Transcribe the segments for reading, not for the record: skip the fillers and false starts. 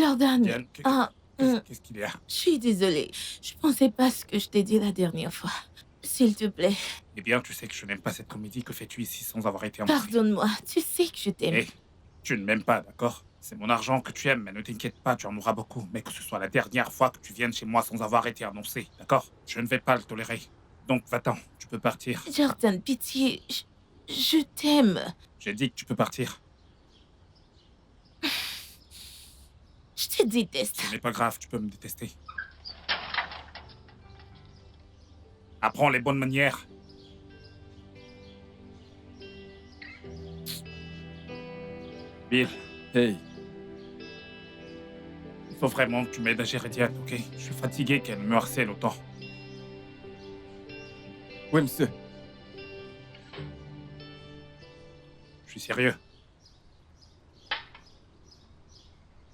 Jordan, Diane, qu'est-ce qu'il y a? je suis désolée. Je pensais pas ce que je t'ai dit la dernière fois. S'il te plaît, Eh bien, tu sais que je n'aime pas cette comédie. Que fais-tu ici sans avoir été annoncé? pardonne-moi. Tu sais que je t'aime. Hé, tu ne m'aimes pas, d'accord? C'est mon argent que tu aimes, mais ne t'inquiète pas, tu en auras beaucoup. Mais que ce soit la dernière fois que tu viennes chez moi sans avoir été annoncé, d'accord? Je ne vais pas le tolérer. Donc va-t'en, tu peux partir. Jordan, pitié, je t'aime. J'ai dit que tu peux partir. Je te déteste. Ce n'est pas grave, tu peux me détester. Apprends les bonnes manières. Bill, Hey, il faut vraiment que tu m'aides à gérer Diane, ok? Je suis fatigué qu'elle me harcèle autant. oui, monsieur. Je suis sérieux.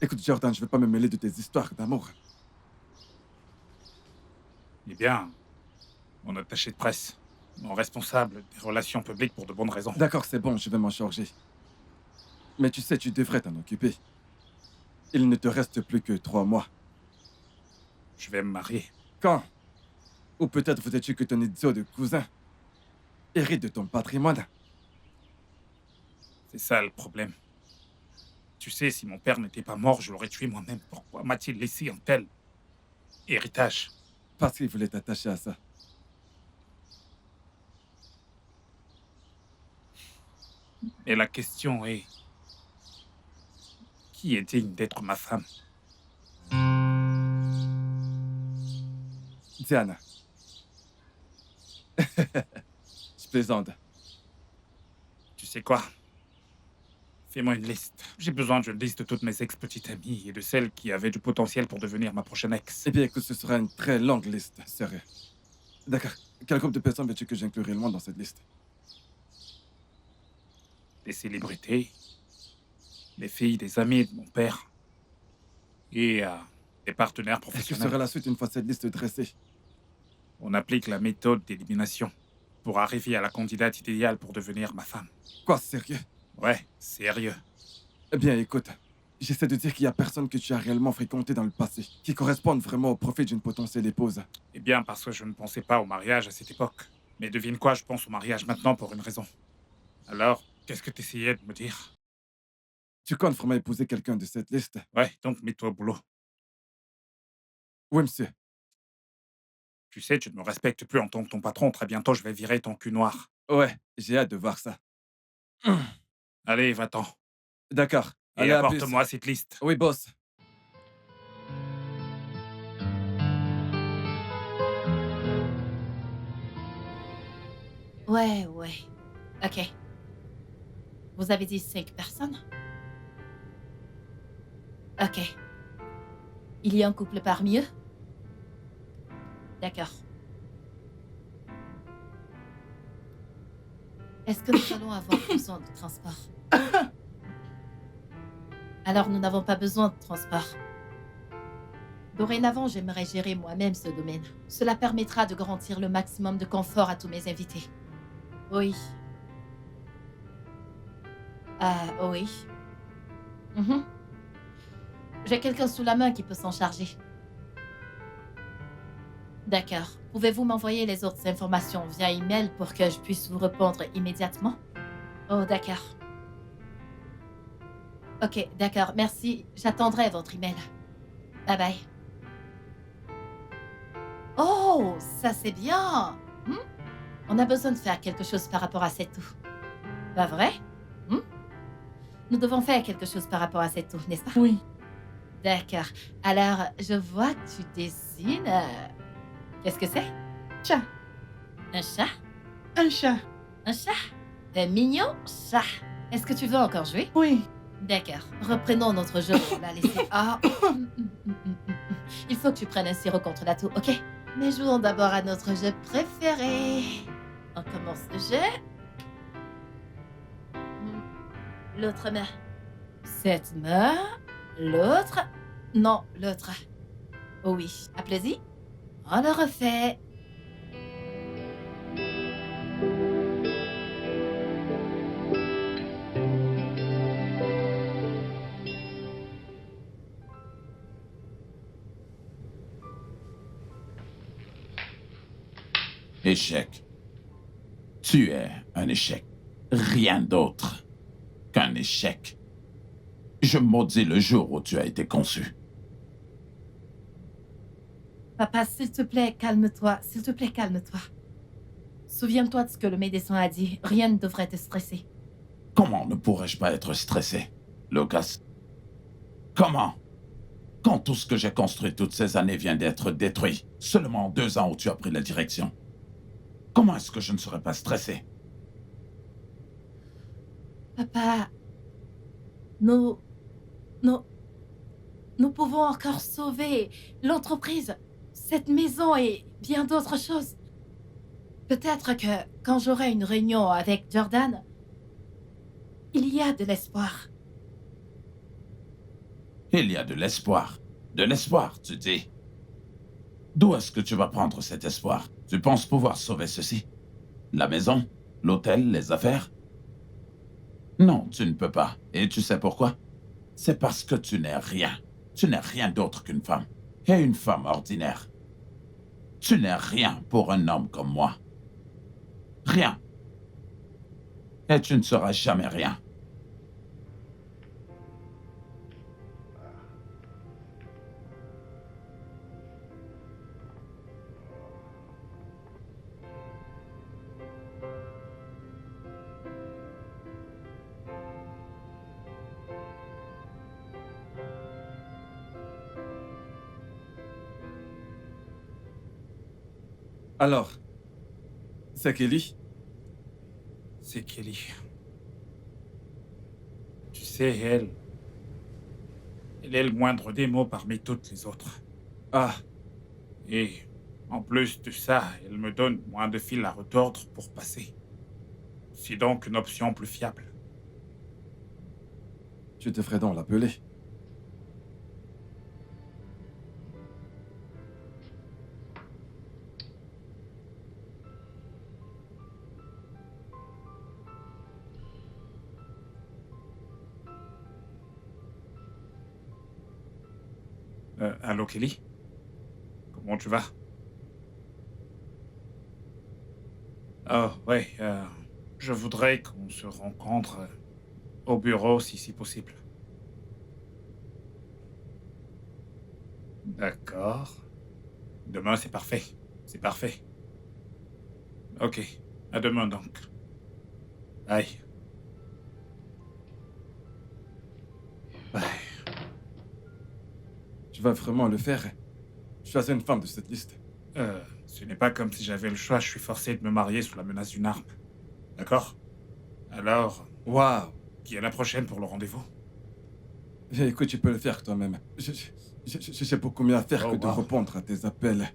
Écoute, Jordan, je vais pas me mêler de tes histoires d'amour. Eh bien, mon attaché de presse, mon responsable des relations publiques pour de bonnes raisons. D'accord, c'est bon, je vais m'en charger. Mais tu sais, tu devrais t'en occuper. Il ne te reste plus que 3 mois. Je vais me marier. Quand? Ou peut-être voudrais-tu que ton idiot de cousin hérite de ton patrimoine? C'est ça le problème. Tu sais, si mon père n'était pas mort, je l'aurais tué moi-même. Pourquoi m'a-t-il laissé un tel héritage? Parce qu'il voulait t'attacher à ça. Et la question est, qui est digne d'être ma femme? Diana. Je plaisante. Tu sais quoi? Fais-moi une liste. J'ai besoin d'une liste de toutes mes ex-petites amies et de celles qui avaient du potentiel pour devenir ma prochaine ex. Eh bien, écoute, ce sera une très longue liste, sérieux. D'accord. Quel groupe de personnes veux-tu que j'inclue réellement dans cette liste? Des célébrités, les filles des amis de mon père et des partenaires Et que sera professionnels. la suite une fois cette liste dressée? On applique la méthode d'élimination pour arriver à la candidate idéale pour devenir ma femme. Quoi, sérieux? Ouais, sérieux. Eh bien, écoute, j'essaie de dire qu'il y a personne que tu as réellement fréquenté dans le passé, qui correspondent vraiment au profil d'une potentielle épouse. Eh bien, parce que je ne pensais pas au mariage à cette époque. Mais devine quoi, je pense au mariage maintenant pour une raison. Alors, qu'est-ce que tu essayais de me dire? Tu comptes vraiment épouser quelqu'un de cette liste? Ouais, donc mets-toi au boulot. Oui, monsieur. Tu sais, tu ne me respectes plus en tant que ton patron. Très bientôt, je vais virer ton cul noir. Ouais, j'ai hâte de voir ça. Allez, va-t'en. D'accord. Et Allez, à plus. apporte-moi cette liste. Oui, boss. Ouais, ouais. Ok. Vous avez dit 5 personnes? Ok. Il y a un couple parmi eux? D'accord. Est-ce que nous allons avoir besoin de transport? Alors, nous n'avons pas besoin de transport. Dorénavant, j'aimerais gérer moi-même ce domaine. Cela permettra de garantir le maximum de confort à tous mes invités. Oui. Oui. Mhm. J'ai quelqu'un sous la main qui peut s'en charger. D'accord. Pouvez-vous m'envoyer les autres informations via email pour que je puisse vous répondre immédiatement? Oh, d'accord. Ok, d'accord. Merci. J'attendrai votre email. Bye bye. Oh, ça c'est bien. Hmm? On a besoin de faire quelque chose par rapport à cette eau. Pas vrai? Hmm? Nous devons faire quelque chose par rapport à cette eau, n'est-ce pas? Oui. D'accord. Alors, je vois que tu dessines. Qu'est-ce que c'est? Chat. Un chat? Un chat. Un chat? Un mignon chat. Est-ce que tu veux encore jouer? Oui. D'accord. Reprenons notre jeu. On l'a laissé. Ah. Il faut que tu prennes un sirop contre la toux, ok? Mais jouons d'abord à notre jeu préféré. On commence le jeu. L'autre main. Cette main. L'autre. Non, l'autre. Oh oui. Applaudis. On le refait. Échec. Tu es un échec. Rien d'autre qu'un échec. Je maudis le jour où tu as été conçu. Papa, s'il te plaît, calme-toi. S'il te plaît, calme-toi. Souviens-toi de ce que le médecin a dit. Rien ne devrait te stresser. Comment ne pourrais-je pas être stressé, Lucas? Comment? Quand tout ce que j'ai construit toutes ces années vient d'être détruit, seulement en 2 ans où tu as pris la direction. Comment est-ce que je ne serais pas stressé? Papa, nous pouvons encore sauver l'entreprise, cette maison et bien d'autres choses. Peut-être que quand j'aurai une réunion avec Jordan, il y a de l'espoir. Il y a de l'espoir. De l'espoir, tu dis. D'où est-ce que tu vas prendre cet espoir? Tu penses pouvoir sauver ceci? La maison? L'hôtel? Les affaires? Non, tu ne peux pas. Et tu sais pourquoi? C'est parce que tu n'es rien. Tu n'es rien d'autre qu'une femme. Et une femme ordinaire. Tu n'es rien pour un homme comme moi. Rien. Et tu ne seras jamais rien. Alors, c'est Kelly? C'est Kelly. Tu sais, elle est le moindre des mots parmi toutes les autres. Ah, Et en plus de ça, elle me donne moins de fil à retordre pour passer. C'est donc une option plus fiable. tu devrais donc l'appeler. Allô, Kelly? Comment tu vas? Oh, ouais, je voudrais qu'on se rencontre au bureau si c'est possible. D'accord. Demain, c'est parfait. C'est parfait. Ok, à demain donc. Bye. Bye. Tu vas vraiment le faire? Choisis une femme de cette liste. Ce n'est pas comme si j'avais le choix, je suis forcé de me marier sous la menace d'une arme. D'accord? Alors, Waouh! qui est la prochaine pour le rendez-vous? Écoute, tu peux le faire toi-même. Je sais beaucoup mieux à faire Oh, que de wow. répondre à tes appels.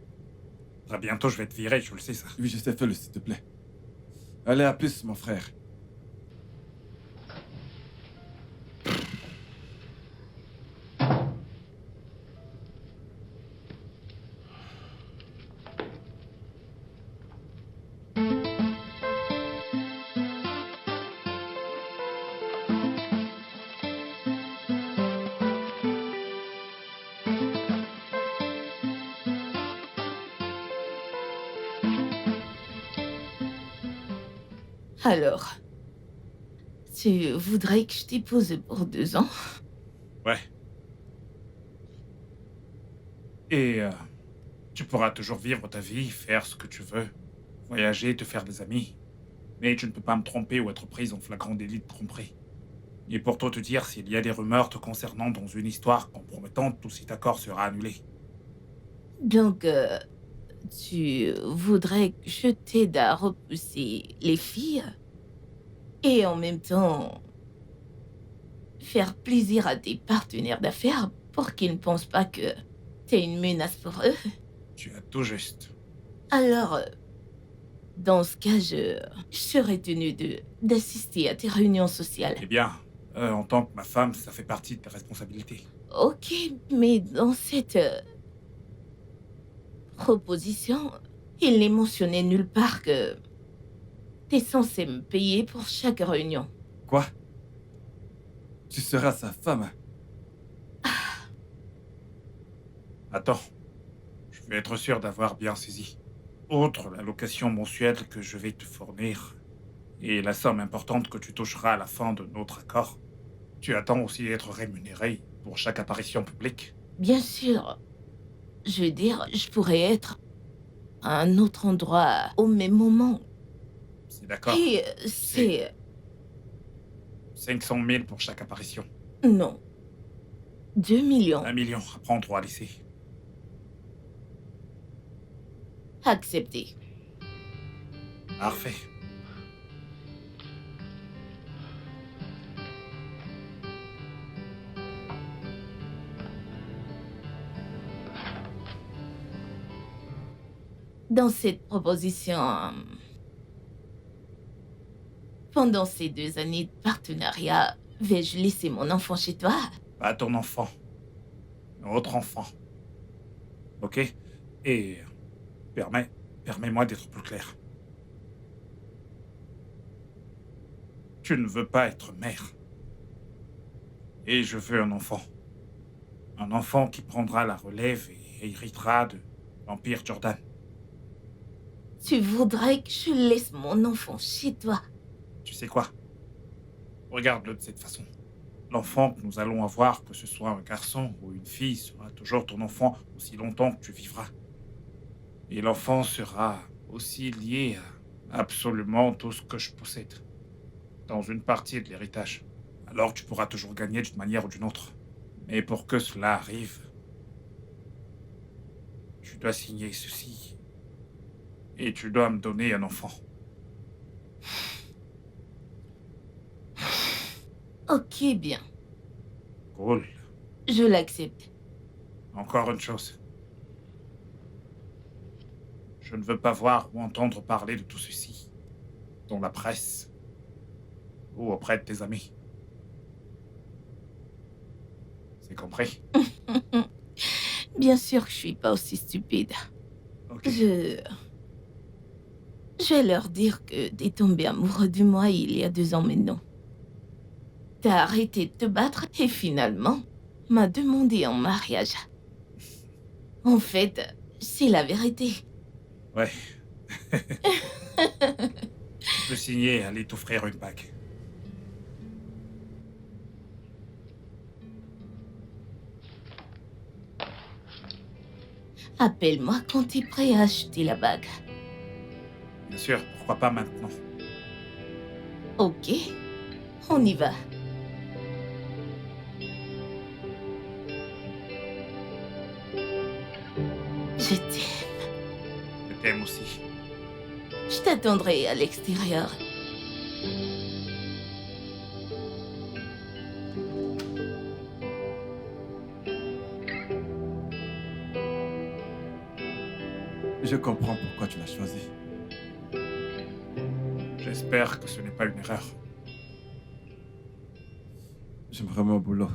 Très bientôt, je vais te virer, je le sais ça. Oui, je sais, fais-le, s'il te plaît. Allez, à plus, mon frère. Alors, tu voudrais que je t'épouse pour 2 ans? Ouais. Et tu pourras toujours vivre ta vie, faire ce que tu veux, voyager, te faire des amis. Mais tu ne peux pas me tromper ou être prise en flagrant délit de tromperie. Et pour tout te dire, s'il y a des rumeurs te concernant dans une histoire compromettante, tout cet accord sera annulé. Donc, tu voudrais que je t'aide à repousser les filles et en même temps faire plaisir à tes partenaires d'affaires pour qu'ils ne pensent pas que t'es une menace pour eux? Tu as tout juste. Alors, dans ce cas, je serais tenue d'assister à tes réunions sociales. Eh bien, en tant que ma femme, ça fait partie de tes responsabilités. Ok, mais dans cette proposition, il n'est mentionné nulle part que t'es censé me payer pour chaque réunion. Quoi? Tu seras sa femme? Attends, je vais être sûr d'avoir bien saisi. Outre la location mensuelle que je vais te fournir et la somme importante que tu toucheras à la fin de notre accord, tu attends aussi d'être rémunéré pour chaque apparition publique. Bien sûr, je veux dire, je pourrais être à un autre endroit au même moment. C'est d'accord. Et C'est c'est... 500 000 pour chaque apparition. Non, 2 millions. 1 million à prendre ou à laisser. Accepté. Parfait. Dans cette proposition, pendant ces 2 années de partenariat, vais-je laisser mon enfant chez toi? Pas ton enfant. Notre enfant. Ok? Et permets-moi d'être plus clair. Tu ne veux pas être mère. Et je veux un enfant. Un enfant qui prendra la relève et héritera de l'Empire Jordan. Tu voudrais que je laisse mon enfant chez toi? Tu sais quoi? Regarde-le de cette façon. L'enfant que nous allons avoir, que ce soit un garçon ou une fille, sera toujours ton enfant aussi longtemps que tu vivras. Et l'enfant sera aussi lié à absolument tout ce que je possède, dans une partie de l'héritage. Alors tu pourras toujours gagner d'une manière ou d'une autre. Mais pour que cela arrive, tu dois signer ceci. Et tu dois me donner un enfant. Ok, bien. Cool. Je l'accepte. Encore une chose. Je ne veux pas voir ou entendre parler de tout ceci dans la presse ou auprès de tes amis. C'est compris? Bien sûr que je suis pas aussi stupide. Ok. Je vais leur dire que t'es tombé amoureux de moi il y a 2 ans maintenant. T'as arrêté de te battre et finalement m'a demandé en mariage. En fait, c'est la vérité. Ouais. Tu peux signer et aller t'offrir une bague. Appelle-moi quand t'es prêt à acheter la bague. Bien sûr, pourquoi pas maintenant? Ok, on y va. Je t'aime. Je t'aime aussi. Je t'attendrai à l'extérieur. Je comprends pourquoi tu l'as choisi. J'espère que ce n'est pas une erreur. Je me remets au boulot.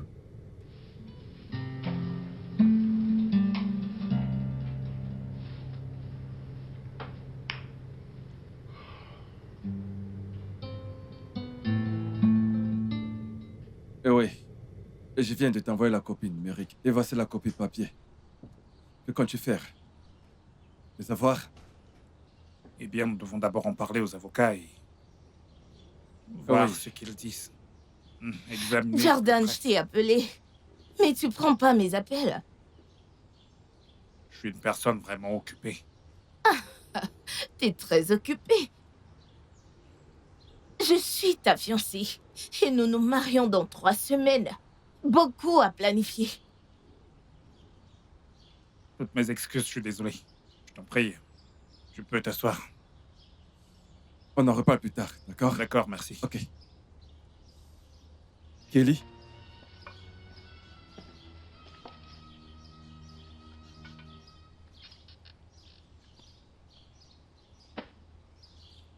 Eh oui, je viens de t'envoyer la copie numérique. Et voici la copie papier. Que comptes-tu faire? Les avoir? Eh bien, nous devons d'abord en parler aux avocats et voir Oui. ce qu'ils disent. Examiner. Jordan, de je près. t'ai appelé. Mais tu prends pas mes appels. Je suis une personne vraiment occupée. T'es très occupé. Je suis ta fiancée. Et nous nous marions dans 3 semaines. Beaucoup à planifier. Toutes mes excuses, je suis désolé. Je t'en prie. Tu peux t'asseoir. On en reparle plus tard, d'accord? D'accord, merci. Ok. Kelly?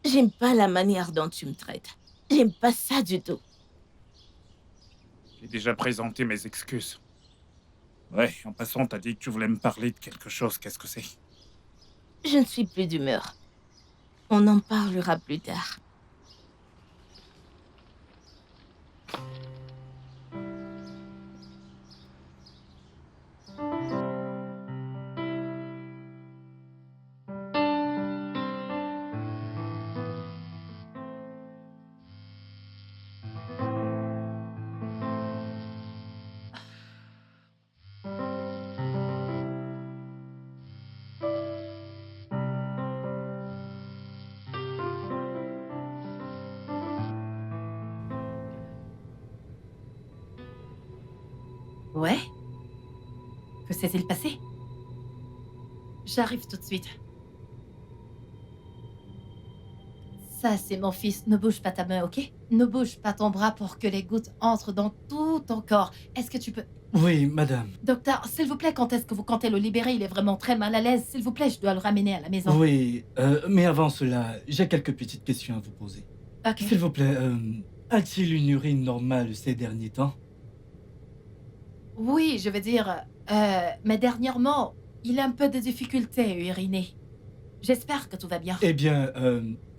J'aime pas la manière dont tu me traites. J'aime pas ça du tout. J'ai déjà présenté mes excuses. Ouais, en passant, t'as dit que tu voulais me parler de quelque chose. Qu'est-ce que c'est? Je ne suis plus d'humeur. On en parlera plus tard. Ouais? Que s'est-il passé? J'arrive tout de suite. Ça, c'est mon fils. Ne bouge pas ta main, ok? Ne bouge pas ton bras pour que les gouttes entrent dans tout ton corps. Est-ce que tu peux... Oui, madame. Docteur, s'il vous plaît, quand est-ce que vous comptez le libérer? Il est vraiment très mal à l'aise. S'il vous plaît, je dois le ramener à la maison. Oui, mais avant cela, j'ai quelques petites questions à vous poser. Ok. S'il vous plaît, a-t-il une urine normale ces derniers temps? Oui, je veux dire... mais dernièrement, il a un peu de difficulté à uriner. J'espère que tout va bien. Eh bien,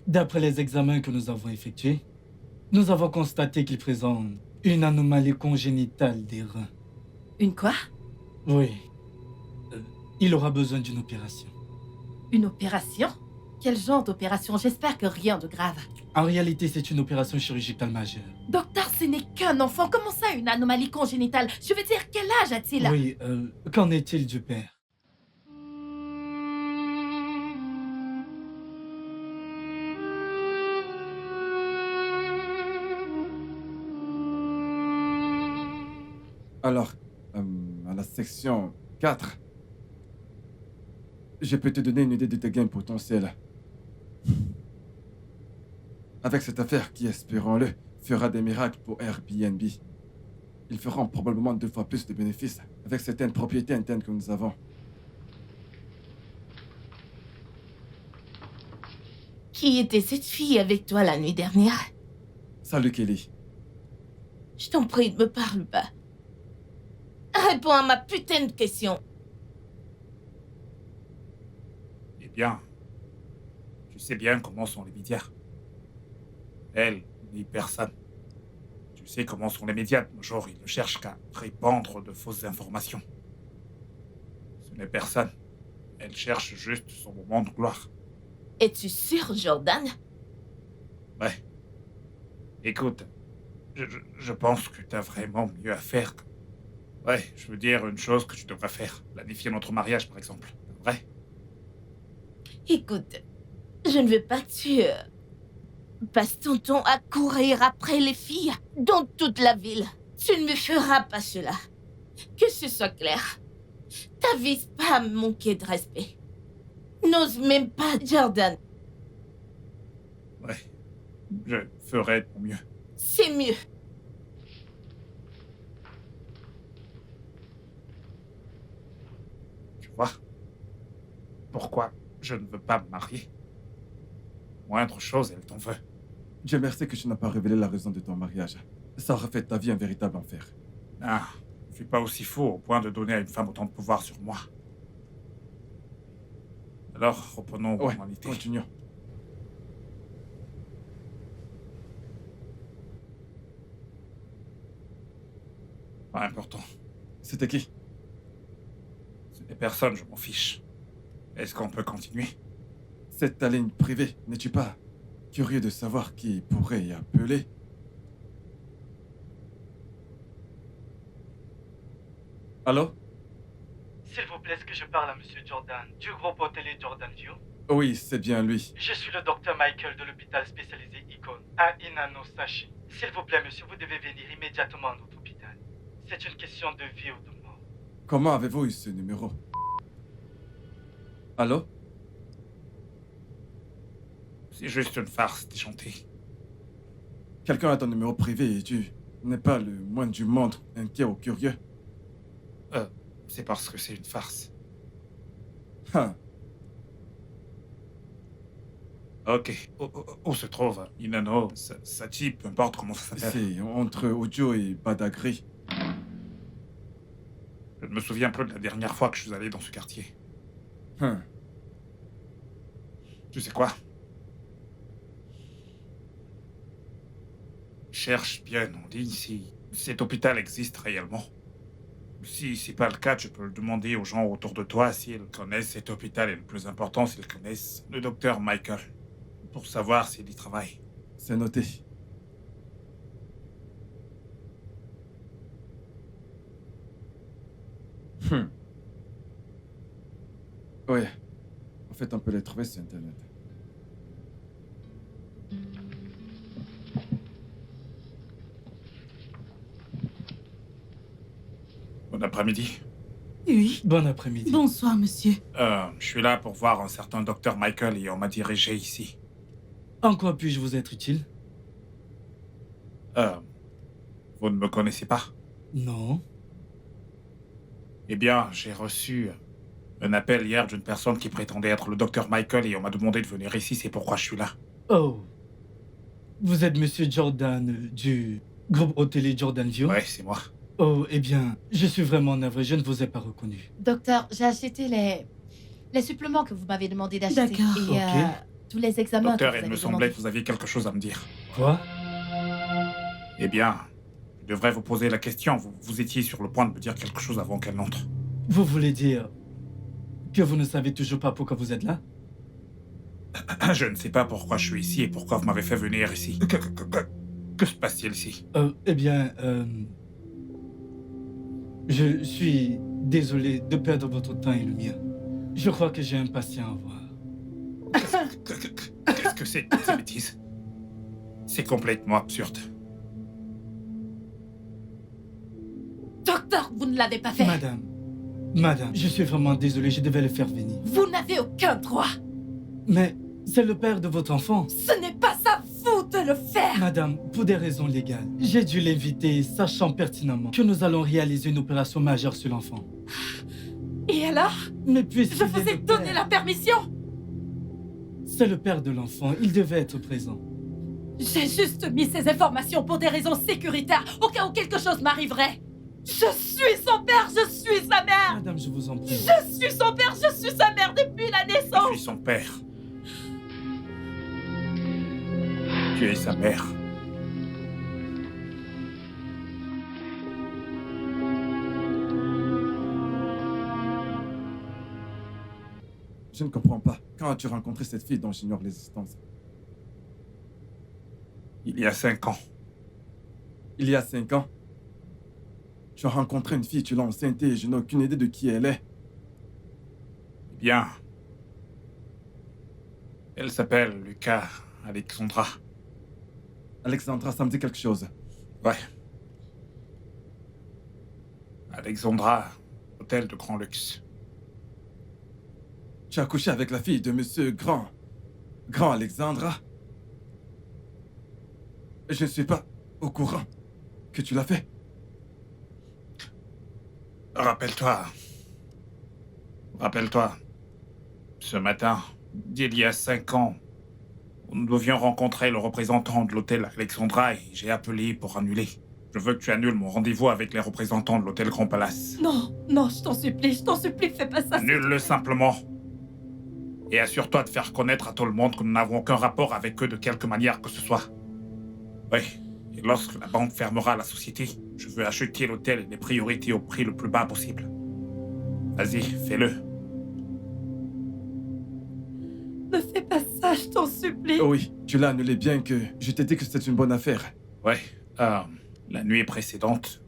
d'après les examens que nous avons effectués, nous avons constaté qu'il présente une anomalie congénitale des reins. Une quoi? Oui. Euh, il aura besoin d'une opération. Une opération? Quel genre d'opération? J'espère que rien de grave. En réalité, c'est une opération chirurgicale majeure. Docteur, ce n'est qu'un enfant. Comment ça, une anomalie congénitale? Je veux dire, quel âge a-t-il? Oui, qu'en est-il du père? Alors, à la section 4, je peux te donner une idée de tes gains potentiels. Avec cette affaire qui, espérons-le, fera des miracles pour Airbnb. Ils feront probablement 2 fois plus de bénéfices avec certaines propriétés internes que nous avons. Qui était cette fille avec toi la nuit dernière? Salut Kelly. Je t'en prie, ne me parle pas. Réponds à ma putain de question. Eh bien, tu sais bien comment sont les médias. Elle, ni personne. Tu sais comment sont les médias de nos jours, ils ne cherchent qu'à répandre de fausses informations. Ce n'est personne. Elle cherche juste son moment de gloire. Es-tu sûr, Jordan? Ouais. Écoute, je pense que t'as vraiment mieux à faire. Ouais, je veux dire une chose que tu devrais faire. Planifier notre mariage, par exemple. Vrai? Écoute, je ne veux pas que tu passes ton temps à courir après les filles dans toute la ville. Tu ne me feras pas cela. Que ce soit clair. T'avises pas à me manquer de respect. N'ose même pas, Jordan. Ouais. Je ferai de mon mieux. C'est mieux. Tu vois? Pourquoi je ne veux pas me marier? Moindre chose, elle t'en veut. Dieu merci que tu n'as pas révélé la raison de ton mariage. Ça aurait fait de ta vie un véritable enfer. Ah, je suis pas aussi fou au point de donner à une femme autant de pouvoir sur moi. Alors, reprenons Ouais, l'humanité. continuons. Pas important. C'était qui? Ce n'est personne, je m'en fiche. Est-ce qu'on peut continuer? C'est ta ligne privée, n'es-tu pas curieux de savoir qui pourrait y appeler? Allô? S'il vous plaît, est-ce que je parle à Monsieur Jordan, du groupe hôtelier Jordan View? Oui, c'est bien lui. Je suis le docteur Michael de l'hôpital spécialisé Icon, à Inano-Sachi. S'il vous plaît, monsieur, vous devez venir immédiatement à notre hôpital. C'est une question de vie ou de mort. Comment avez-vous eu ce numéro? Allô? C'est juste une farce déchantée. Quelqu'un a ton numéro privé et tu n'es pas le moins du monde inquiet ou curieux? C'est parce que c'est une farce. Hein. Ok. Où se trouve Inano, Sachi, peu importe comment ça s'appelle. C'est entre Ojo et Badagry. Je ne me souviens plus de la dernière fois que je suis allé dans ce quartier. Hein. Tu sais quoi? Cherche bien en ligne si cet hôpital existe réellement. Si c'est pas le cas, tu peux le demander aux gens autour de toi s'ils connaissent cet hôpital et le plus important, s'ils connaissent le docteur Michael. Pour savoir s'il y travaille. C'est noté. Ouais. En fait, on peut les trouver sur Internet. Bon après-midi. Oui. Bon après-midi. Bonsoir, monsieur. Je suis là pour voir un certain docteur Michael et on m'a dirigé ici. En quoi puis-je vous être utile? Vous ne me connaissez pas? Non. Eh bien, j'ai reçu un appel hier d'une personne qui prétendait être le docteur Michael et on m'a demandé de venir ici, c'est pourquoi je suis là. Oh. Vous êtes monsieur Jordan du groupe hôtelier Jordan View? Ouais, c'est moi. Oh, eh bien, je suis vraiment navré, je ne vous ai pas reconnu. Docteur, j'ai acheté les suppléments que vous m'avez demandé d'acheter. D'accord. Et Ok. tous les examens Docteur, que vous il me avez semblait demandés. que vous aviez quelque chose à me dire. Quoi? Eh bien, je devrais vous poser la question. Vous étiez sur le point de me dire quelque chose avant qu'elle n'entre. Vous voulez dire que vous ne savez toujours pas pourquoi vous êtes là? Je ne sais pas pourquoi je suis ici et pourquoi vous m'avez fait venir ici. Que se passe-t-il ici? Eh bien, je suis désolé de perdre votre temps et le mien. Je crois que j'ai un patient à voir. Qu'est-ce que c'est que ces bêtises? C'est complètement absurde. Docteur, vous ne l'avez pas fait. Madame, je suis vraiment désolé, je devais le faire venir. Vous n'avez aucun droit. Mais c'est le père de votre enfant. Ce n'est pas à vous de le faire. Madame, pour des raisons légales, j'ai dû l'inviter, sachant pertinemment que nous allons réaliser une opération majeure sur l'enfant. Et alors? Mais puisqu'il Je est vous ai le donné père- la permission. C'est le père de l'enfant, il devait être présent. J'ai juste mis ces informations pour des raisons sécuritaires, au cas où quelque chose m'arriverait. Je suis son père, je suis sa mère. Madame, je vous en prie. Je suis son père, je suis sa mère depuis la Je naissance. suis son père. Tu es sa mère. Je ne comprends pas. Quand as-tu rencontré cette fille dont j'ignore l'existence? Il y a 5 ans. Il y a 5 ans? Tu as rencontré une fille, tu l'as enceintée et je n'ai aucune idée de qui elle est. Eh bien, elle s'appelle Lucas Alexandra. Alexandra, ça me dit quelque chose. Ouais. Alexandra, hôtel de grand luxe. Tu as couché avec la fille de monsieur Grand Alexandra? Je ne suis pas au courant que tu l'as fait. Rappelle-toi, ce matin, d'il y a 5 ans, nous devions rencontrer le représentant de l'hôtel Alexandra et j'ai appelé pour annuler. Je veux que tu annules mon rendez-vous avec les représentants de l'hôtel Grand Palace. Non, je t'en supplie, fais pas ça. Annule-le simplement. Et assure-toi de faire connaître à tout le monde que nous n'avons aucun rapport avec eux de quelque manière que ce soit. Oui, et lorsque la banque fermera la société, je veux acheter l'hôtel et les priorités au prix le plus bas possible. Vas-y, fais-le. Ne fais pas ça, je t'en supplie. Oh oui, tu l'as annulé bien que je t'ai dit que c'était une bonne affaire. Ouais, la nuit précédente,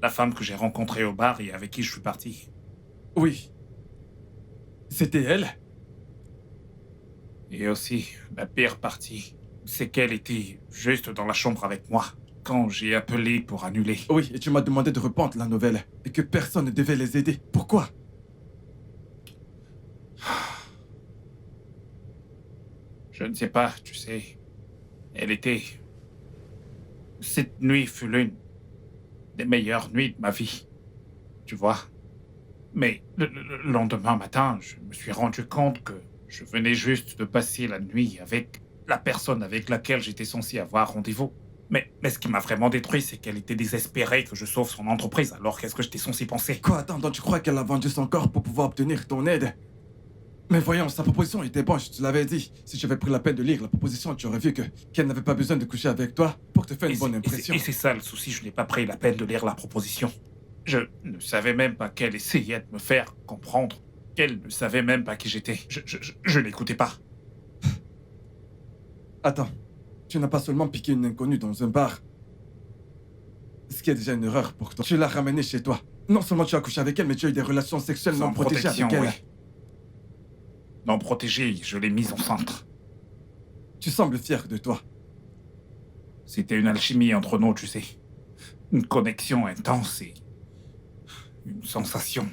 la femme que j'ai rencontrée au bar et avec qui je suis parti. Oui. C'était elle? Et aussi, la pire partie, c'est qu'elle était juste dans la chambre avec moi quand j'ai appelé pour annuler. Oui, et tu m'as demandé de reprendre la nouvelle et que personne ne devait les aider. Pourquoi? Je ne sais pas, tu sais. Elle était... Cette nuit fut l'une des meilleures nuits de ma vie. Tu vois? Mais le lendemain matin, je me suis rendu compte que je venais juste de passer la nuit avec la personne avec laquelle j'étais censé avoir rendez-vous. Mais ce qui m'a vraiment détruit, c'est qu'elle était désespérée que je sauve son entreprise. Alors qu'est-ce que j'étais censé penser? Quoi, attends, donc tu crois qu'elle a vendu son corps pour pouvoir obtenir ton aide? Mais voyons, sa proposition était bonne, je te l'avais dit. Si j'avais pris la peine de lire la proposition, tu aurais vu qu'elle n'avait pas besoin de coucher avec toi pour te faire une bonne impression. Et c'est ça le souci, je n'ai pas pris la peine de lire la proposition. Je ne savais même pas qu'elle essayait de me faire comprendre qu'elle ne savait même pas qui j'étais. Je n'écoutais pas. Attends, tu n'as pas seulement piqué une inconnue dans un bar. Ce qui est déjà une erreur pour toi. Tu l'as ramenée chez toi. Non seulement tu as couché avec elle, mais tu as eu des relations sexuelles non protégées avec elle. Oui. Non protégée, je l'ai mise enceinte. Tu sembles fier de toi. C'était une alchimie entre nous, tu sais. Une connexion intense Une sensation.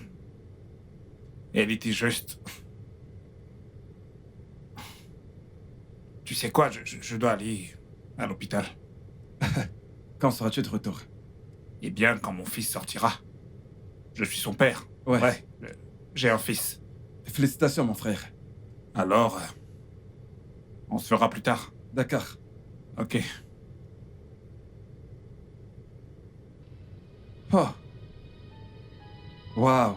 Elle était juste... Tu sais quoi, je dois aller à l'hôpital. Quand seras-tu de retour? Eh bien, quand mon fils sortira. Je suis son père. Ouais. J'ai un fils. Félicitations, mon frère. Alors, on se fera plus tard. D'accord. Ok. Oh. Waouh.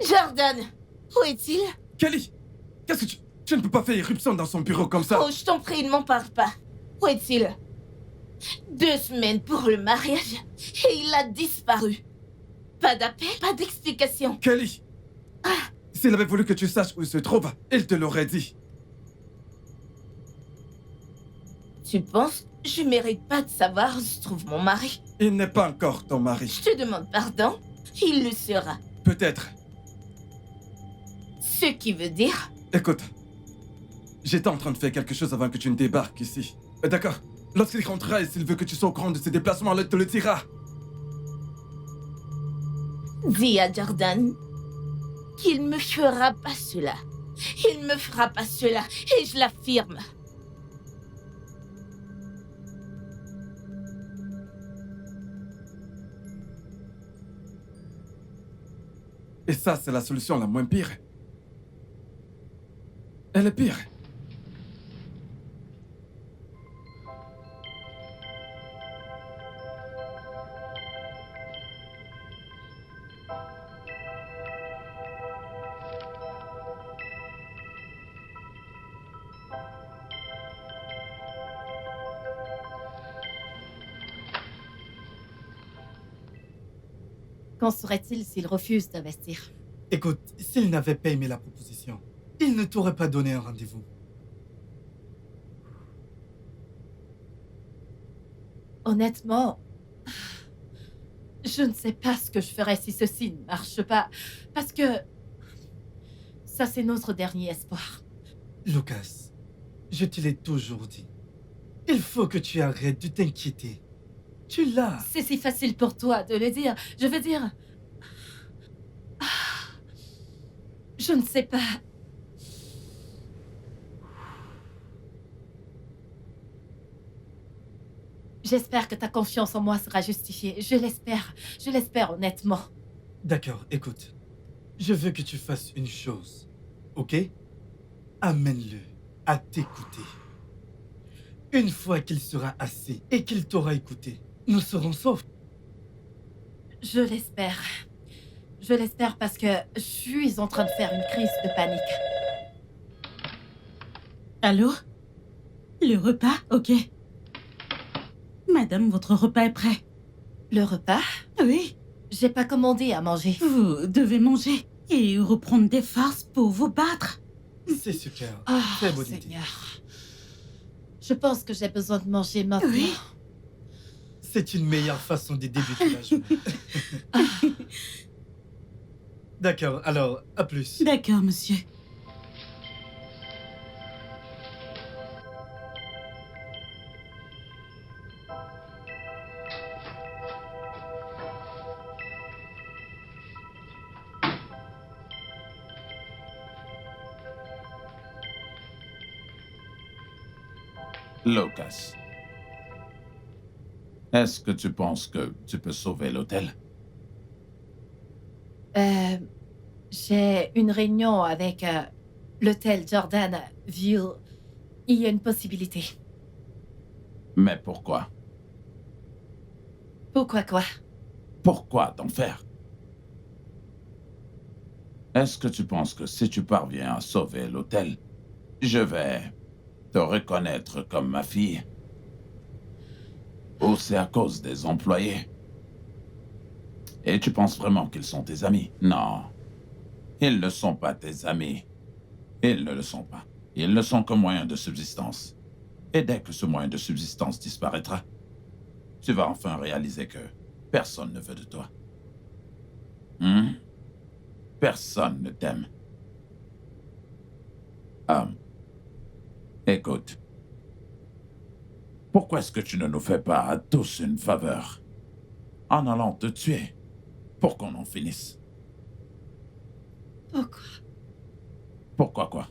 Jordan, où est-il? Kelly, qu'est-ce que tu ne peux pas faire irruption dans son bureau comme ça? Oh, je t'en prie, ne m'en parle pas. Où est-il? 2 semaines pour le mariage et il a disparu. Pas d'appel, pas d'explication. Kelly! S'il avait voulu que tu saches où il se trouve, il te l'aurait dit. Tu penses que je mérite pas de savoir où se trouve mon mari? Il n'est pas encore ton mari. Je te demande pardon, il le sera. Peut-être. Ce qui veut dire... Écoute, j'étais en train de faire quelque chose avant que tu ne débarques ici. D'accord? Lorsqu'il rentrera et s'il veut que tu sois au courant de ses déplacements, il te le dira. Dis à Jordan qu'il me fera pas cela. Il me fera pas cela, et je l'affirme. Et ça, c'est la solution la moins pire. Elle est pire. Qu'en serait-il s'il refuse d'investir? Écoute, s'il n'avait pas aimé la proposition, il ne t'aurait pas donné un rendez-vous. Honnêtement, je ne sais pas ce que je ferais si ceci ne marche pas. Parce que ça, c'est notre dernier espoir. Lucas, je te l'ai toujours dit. Il faut que tu arrêtes de t'inquiéter. Tu l'as. C'est si facile pour toi de le dire. Je veux dire... Je ne sais pas. J'espère que ta confiance en moi sera justifiée. Je l'espère honnêtement. D'accord, écoute. Je veux que tu fasses une chose, ok? Amène-le à t'écouter. Une fois qu'il sera assis et qu'il t'aura écouté, nous serons saufs. Je l'espère. Je l'espère parce que je suis en train de faire une crise de panique. Allô? Le repas? Ok. Madame, votre repas est prêt. Le repas? Oui, J'ai pas commandé à manger. vous devez manger et reprendre des forces pour vous battre. C'est super. Ah, Très bonne idée. Seigneur. Je pense que j'ai besoin de manger maintenant. Oui. C'est une meilleure façon de débuter la journée. D'accord, alors, à plus. D'accord, monsieur. Lucas, est-ce que tu penses que tu peux sauver l'hôtel? J'ai une réunion avec l'hôtel Jordan View. Il y a une possibilité. Mais pourquoi? Pourquoi quoi? Pourquoi t'en faire? Est-ce que tu penses que si tu parviens à sauver l'hôtel, je vais te reconnaître comme ma fille? Ou c'est à cause des employés? Et tu penses vraiment qu'ils sont tes amis? Non. Ils ne sont pas tes amis. Ils ne le sont pas. Ils ne sont qu'un moyen de subsistance. Et dès que ce moyen de subsistance disparaîtra, tu vas enfin réaliser que personne ne veut de toi. Personne ne t'aime. Écoute. Pourquoi est-ce que tu ne nous fais pas à tous une faveur en allant te tuer pour qu'on en finisse? Pourquoi? Pourquoi quoi?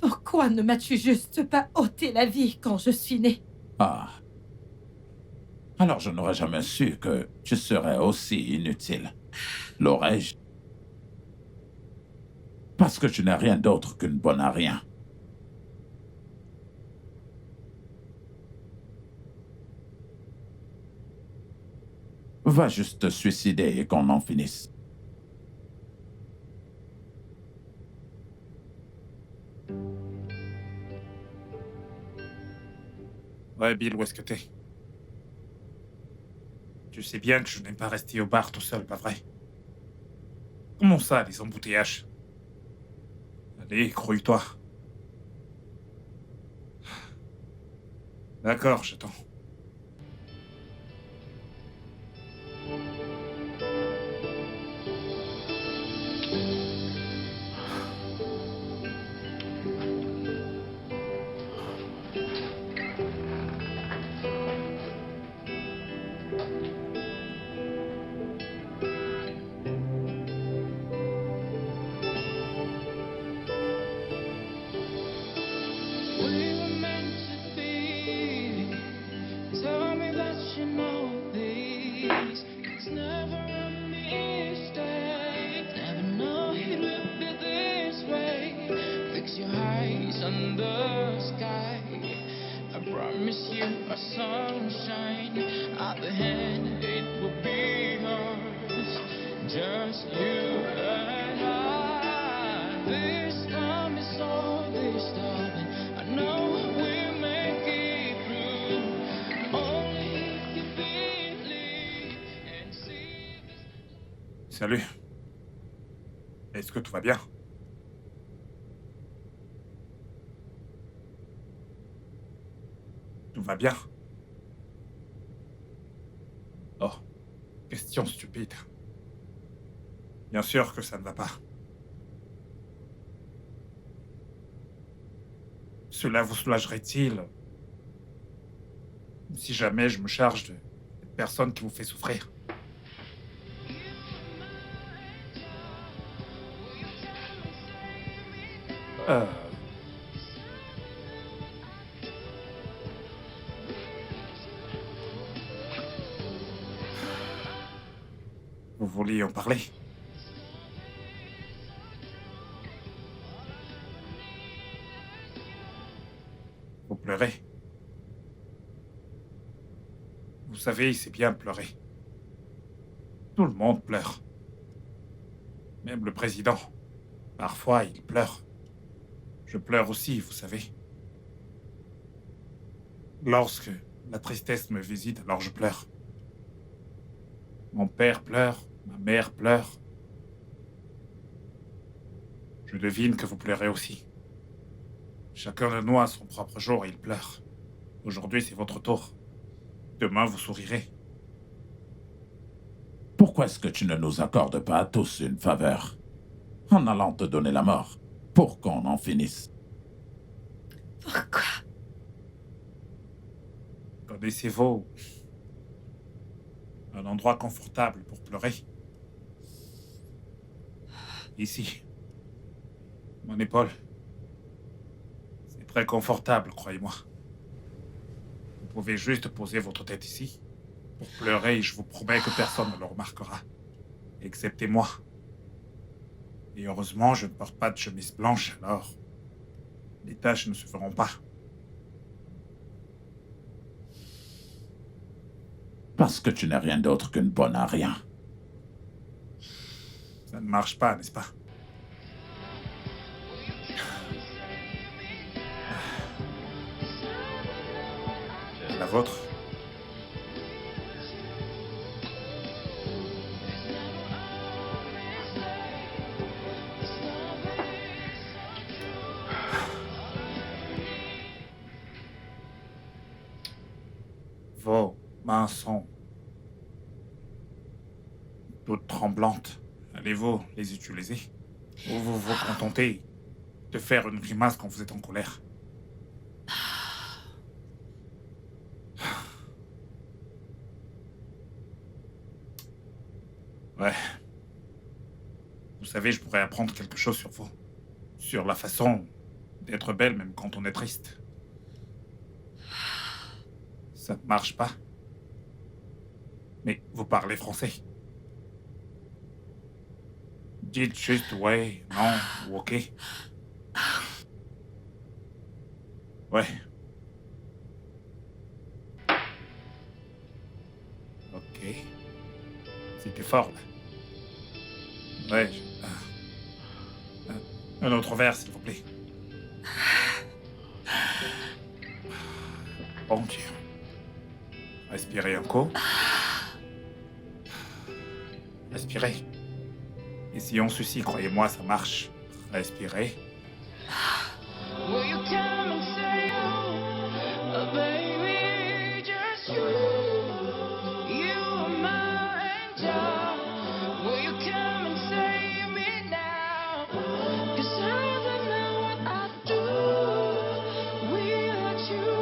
Pourquoi ne m'as-tu juste pas ôté la vie quand je suis née? Ah. Alors je n'aurais jamais su que tu serais aussi inutile. L'aurais-je? Parce que tu n'es rien d'autre qu'une bonne à rien. Va juste te suicider et qu'on en finisse. Ouais, Bill, où est-ce que t'es? Tu sais bien que je n'aime pas rester au bar tout seul, pas vrai? Comment ça, les embouteillages? Allez, grouille-toi. D'accord, j'attends. We were meant to be. Tell me that you know this. It's never a mistake. Never know it would be this way. Fix your eyes on the sky. I promise you a sunshine. At the end, it will be ours. Just you and I. This time is all this time. I know we'll make it through. Only if you believe and see this. Salut. Est-ce que tout va bien? Tout va bien? Oh, question stupide. Bien sûr que ça ne va pas. Cela vous soulagerait-il si jamais je me charge de cette personne qui vous fait souffrir? Euh... Vous vouliez en parler? Vous pleurez? Vous savez, c'est bien pleurer. Tout le monde pleure. Même le président. Parfois, il pleure. Je pleure aussi, vous savez. Lorsque la tristesse me visite, alors je pleure. Mon père pleure, ma mère pleure. Je devine que vous pleurez aussi. Chacun de nous a son propre jour et il pleure. Aujourd'hui, c'est votre tour. Demain, vous sourirez. Pourquoi est-ce que tu ne nous accordes pas à tous une faveur en allant te donner la mort pour qu'on en finisse? Pourquoi? Connaissez-vous un endroit confortable pour pleurer? Ici. Mon épaule. C'est très confortable, croyez-moi. Vous pouvez juste poser votre tête ici pour pleurer et je vous promets que personne ne le remarquera. Excepté moi. Et heureusement, je ne porte pas de chemise blanche, alors les taches ne se feront pas. Parce que tu n'es rien d'autre qu'une bonne à rien. Ça ne marche pas, n'est-ce pas? La vôtre? Vos mains sont toutes tremblantes. Allez-vous les utiliser? Ou vous vous contentez de faire une grimace quand vous êtes en colère? Ouais. Vous savez, je pourrais apprendre quelque chose sur vous. Sur la façon d'être belle même quand on est triste. Ça ne marche pas. Mais vous parlez français. Dites juste ouais, non ou ok. Ouais. Ok. C'était fort, là. Ouais. Un autre verre, s'il vous plaît. Bon Dieu. Respirez un coup. Respirez. Et si on suicide, croyez-moi, ça marche. Respirez. Will you come and say, oh, baby, just you? You are my angel. Will you come and save me now? 'Cause I don't know what I'd do without you.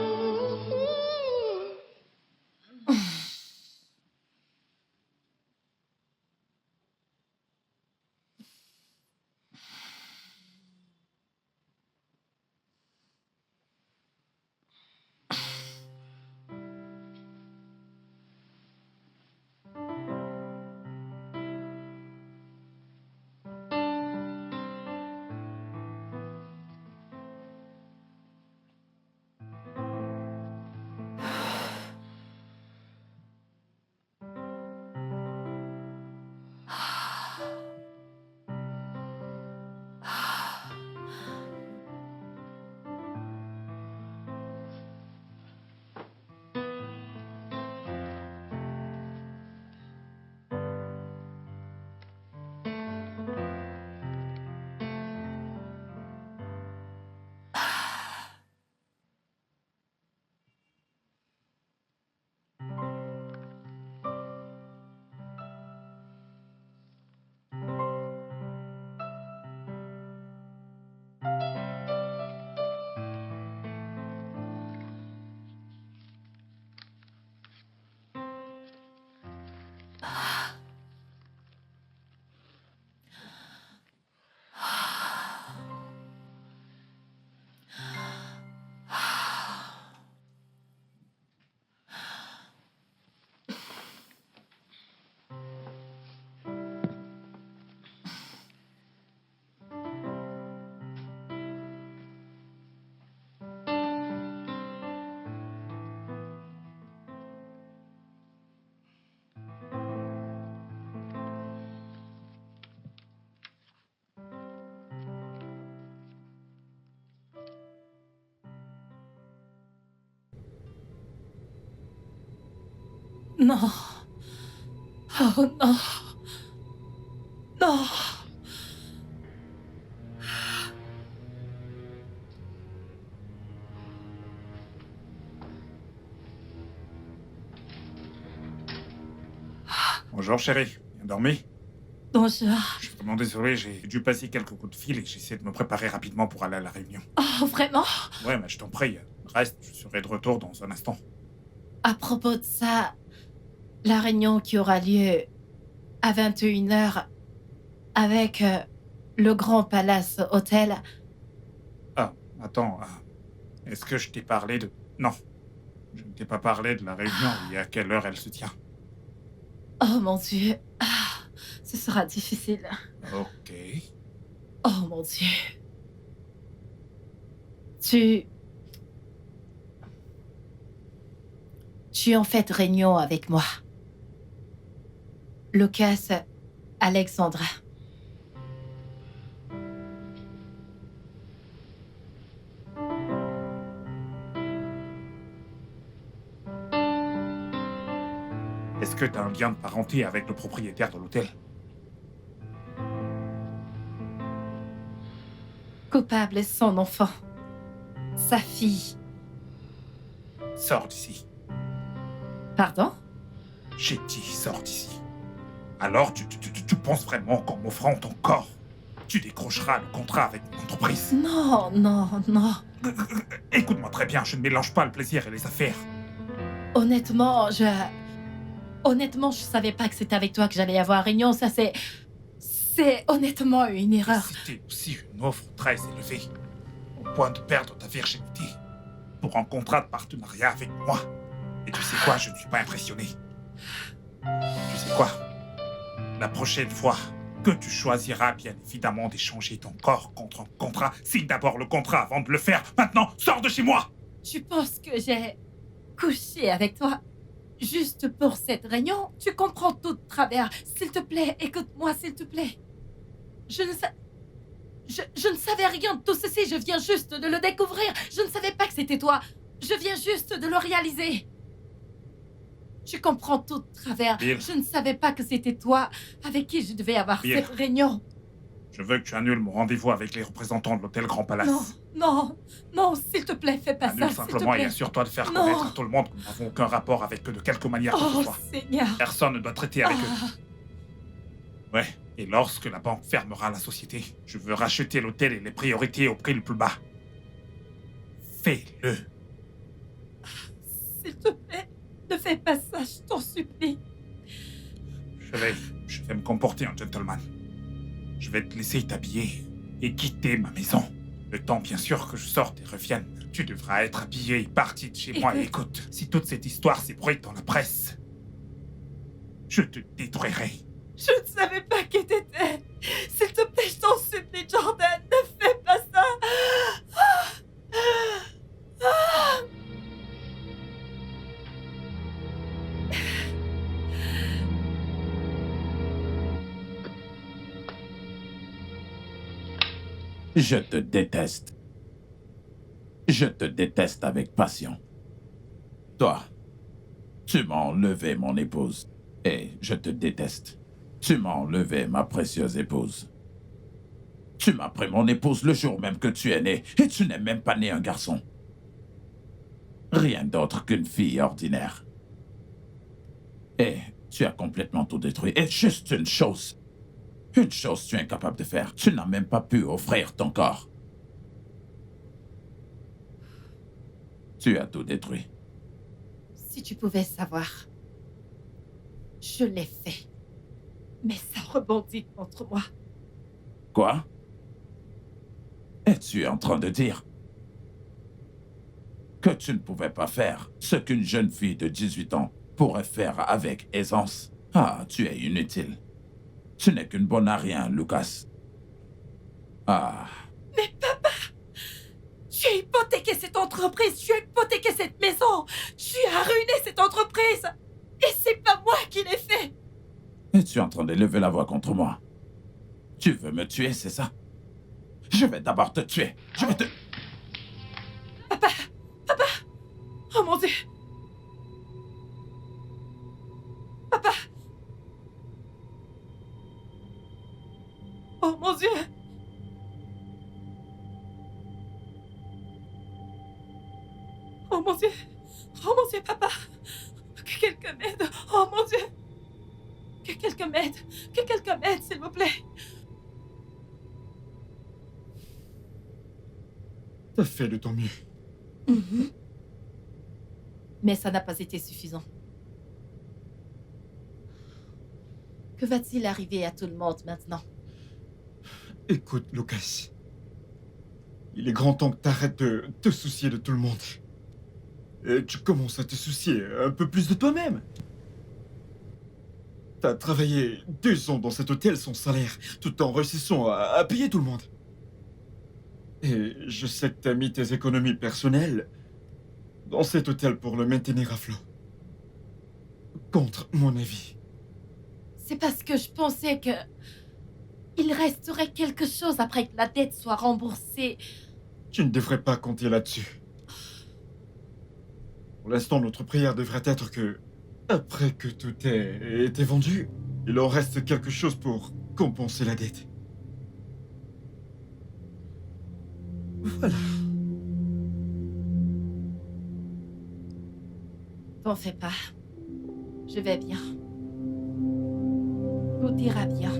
Non. Oh non. Non. Bonjour, chérie. Bien dormi? Bonjour. Je suis vraiment désolé, j'ai dû passer quelques coups de fil et j'essaie de me préparer rapidement pour aller à la réunion. Oh, vraiment? Ouais, mais je t'en prie. Reste, je serai de retour dans un instant. À propos de ça, la réunion qui aura lieu à 21h avec le Grand Palace Hôtel. Ah, attends. Est-ce que je t'ai parlé de... Non. Je ne t'ai pas parlé de la réunion et à quelle heure elle se tient. Oh mon Dieu. Ah, ce sera difficile. Ok. Oh mon Dieu. Tu en fais réunion avec moi. Lucas, Alexandra. Est-ce que t'as un lien de parenté avec le propriétaire de l'hôtel? Coupable est son enfant. Sa fille. Sors d'ici. Pardon? J'ai dit, sors d'ici. Alors, tu penses vraiment qu'en m'offrant ton corps, tu décrocheras le contrat avec mon entreprise? Non, non, non. Écoute-moi très bien, je ne mélange pas le plaisir et les affaires. Honnêtement, Honnêtement, je savais pas que c'était avec toi que j'allais avoir réunion. Ça, c'est honnêtement une erreur. C'était aussi une offre très élevée, au point de perdre ta virginité, pour un contrat de partenariat avec moi. Et tu sais quoi, je ne suis pas impressionné. Tu sais quoi? La prochaine fois que tu choisiras bien évidemment d'échanger ton corps contre un contrat, signe d'abord le contrat avant de le faire. Maintenant, sors de chez moi! Tu penses que j'ai couché avec toi juste pour cette réunion? Tu comprends tout de travers. S'il te plaît, écoute-moi, s'il te plaît. Je ne savais rien de tout ceci. Je viens juste de le découvrir. Je ne savais pas que c'était toi. Je viens juste de le réaliser. Tu comprends tout de travers. Bill. Je ne savais pas que c'était toi avec qui je devais avoir Bill. cette réunion. Je veux que tu annules mon rendez-vous avec les représentants de l'hôtel Grand Palace. Non, non, non, s'il te plaît, fais pas Annule ça, s'il te simplement et plaît. assure-toi de faire Non. connaître à tout le monde que nous n'avons aucun rapport avec eux de quelque manière que ce Oh, soit. Seigneur. Personne ne doit traiter avec Ah. eux. Ouais, et lorsque la banque fermera la société, je veux racheter l'hôtel et les priorités au prix le plus bas. Fais-le. S'il te plaît, ne fais pas ça, je t'en supplie. Je vais me comporter en gentleman. Je vais te laisser t'habiller et quitter ma maison. Le temps, bien sûr, que je sorte et revienne. Tu devras être habillé et parti de chez moi. Et écoute, si toute cette histoire s'ébruite dans la presse, je te détruirai. Je ne savais pas qui t'étais. S'il te plaît, je t'en supplie, Jordan, ne fais pas ça. Je te déteste. Je te déteste avec passion. Toi, tu m'as enlevé mon épouse. Et je te déteste. Tu m'as enlevé ma précieuse épouse. Tu m'as pris mon épouse le jour même que tu es né. Et tu n'es même pas né un garçon. Rien d'autre qu'une fille ordinaire. Et tu as complètement tout détruit. Et juste une chose tu es incapable de faire. Tu n'as même pas pu offrir ton corps. Tu as tout détruit. Si tu pouvais savoir, je l'ai fait. Mais ça rebondit contre moi. Quoi? Es-tu en train de dire que tu ne pouvais pas faire ce qu'une jeune fille de 18 ans pourrait faire avec aisance? Ah, tu es inutile. Tu n'es qu'une bonne à rien, Lucas. Ah. Mais papa, tu as hypothéqué cette entreprise, tu as hypothéqué cette maison, tu as ruiné cette entreprise. Et c'est pas moi qui l'ai fait. Es-tu en train de lever la voix contre moi? Tu veux me tuer, c'est ça? Je vais d'abord te tuer. Je vais te... Papa, oh mon Dieu. Papa. Oh mon Dieu. Oh mon Dieu. Oh mon Dieu, papa. Que quelqu'un m'aide. Oh mon Dieu. Que quelqu'un m'aide. Que quelqu'un m'aide, s'il vous plaît. T'as fait de ton mieux. Mhm. Mais ça n'a pas été suffisant. Que va-t-il arriver à tout le monde maintenant? Écoute, Lucas. Il est grand temps que t'arrêtes de te soucier de tout le monde. Et tu commences à te soucier un peu plus de toi-même. T'as travaillé 2 ans dans cet hôtel sans salaire, tout en réussissant à payer tout le monde. Et je sais que t'as mis tes économies personnelles dans cet hôtel pour le maintenir à flot. Contre mon avis. C'est parce que je pensais que... il resterait quelque chose après que la dette soit remboursée. Tu ne devrais pas compter là-dessus. Pour l'instant, notre prière devrait être que, après que tout ait été vendu, il en reste quelque chose pour compenser la dette. Voilà. T'en fais pas. Je vais bien. Tout ira bien.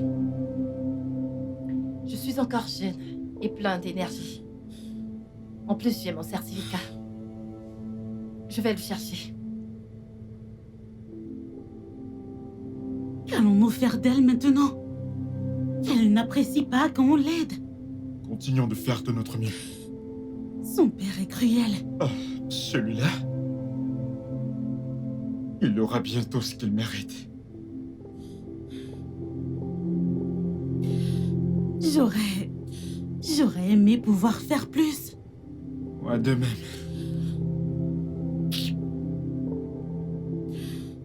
Je suis encore jeune et plein d'énergie. En plus, j'ai mon certificat. Je vais le chercher. Qu'allons-nous faire d'elle maintenant? Elle n'apprécie pas quand on l'aide. Continuons de faire de notre mieux. Son père est cruel. Celui-là, il aura bientôt ce qu'il mérite. J'aurais aimé pouvoir faire plus. Moi de même.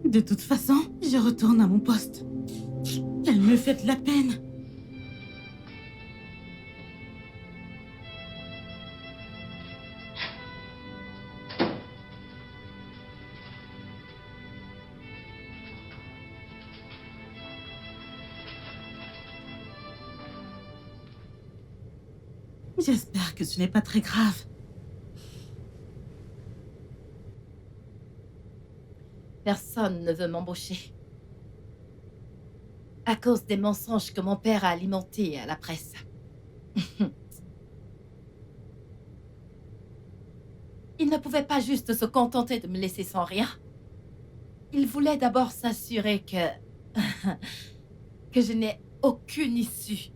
De toute façon, je retourne à mon poste. Elle me fait de la peine. J'espère que ce n'est pas très grave. Personne ne veut m'embaucher. À cause des mensonges que mon père a alimentés à la presse. Il ne pouvait pas juste se contenter de me laisser sans rien. Il voulait d'abord s'assurer que... que je n'ai aucune issue.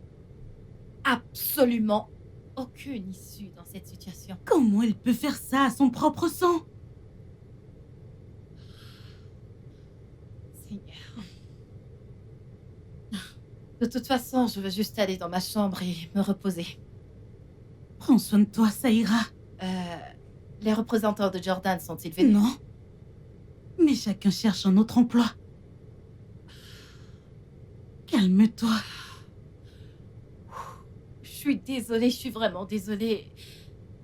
Absolument aucune issue dans cette situation. Comment il peut faire ça à son propre sang? Seigneur. De toute façon, je veux juste aller dans ma chambre et me reposer. Prends soin de toi, ça ira. Les représentants de Jordan sont-ils venus? Non. Mais chacun cherche un autre emploi. Calme-toi. Je suis désolée, je suis vraiment désolée.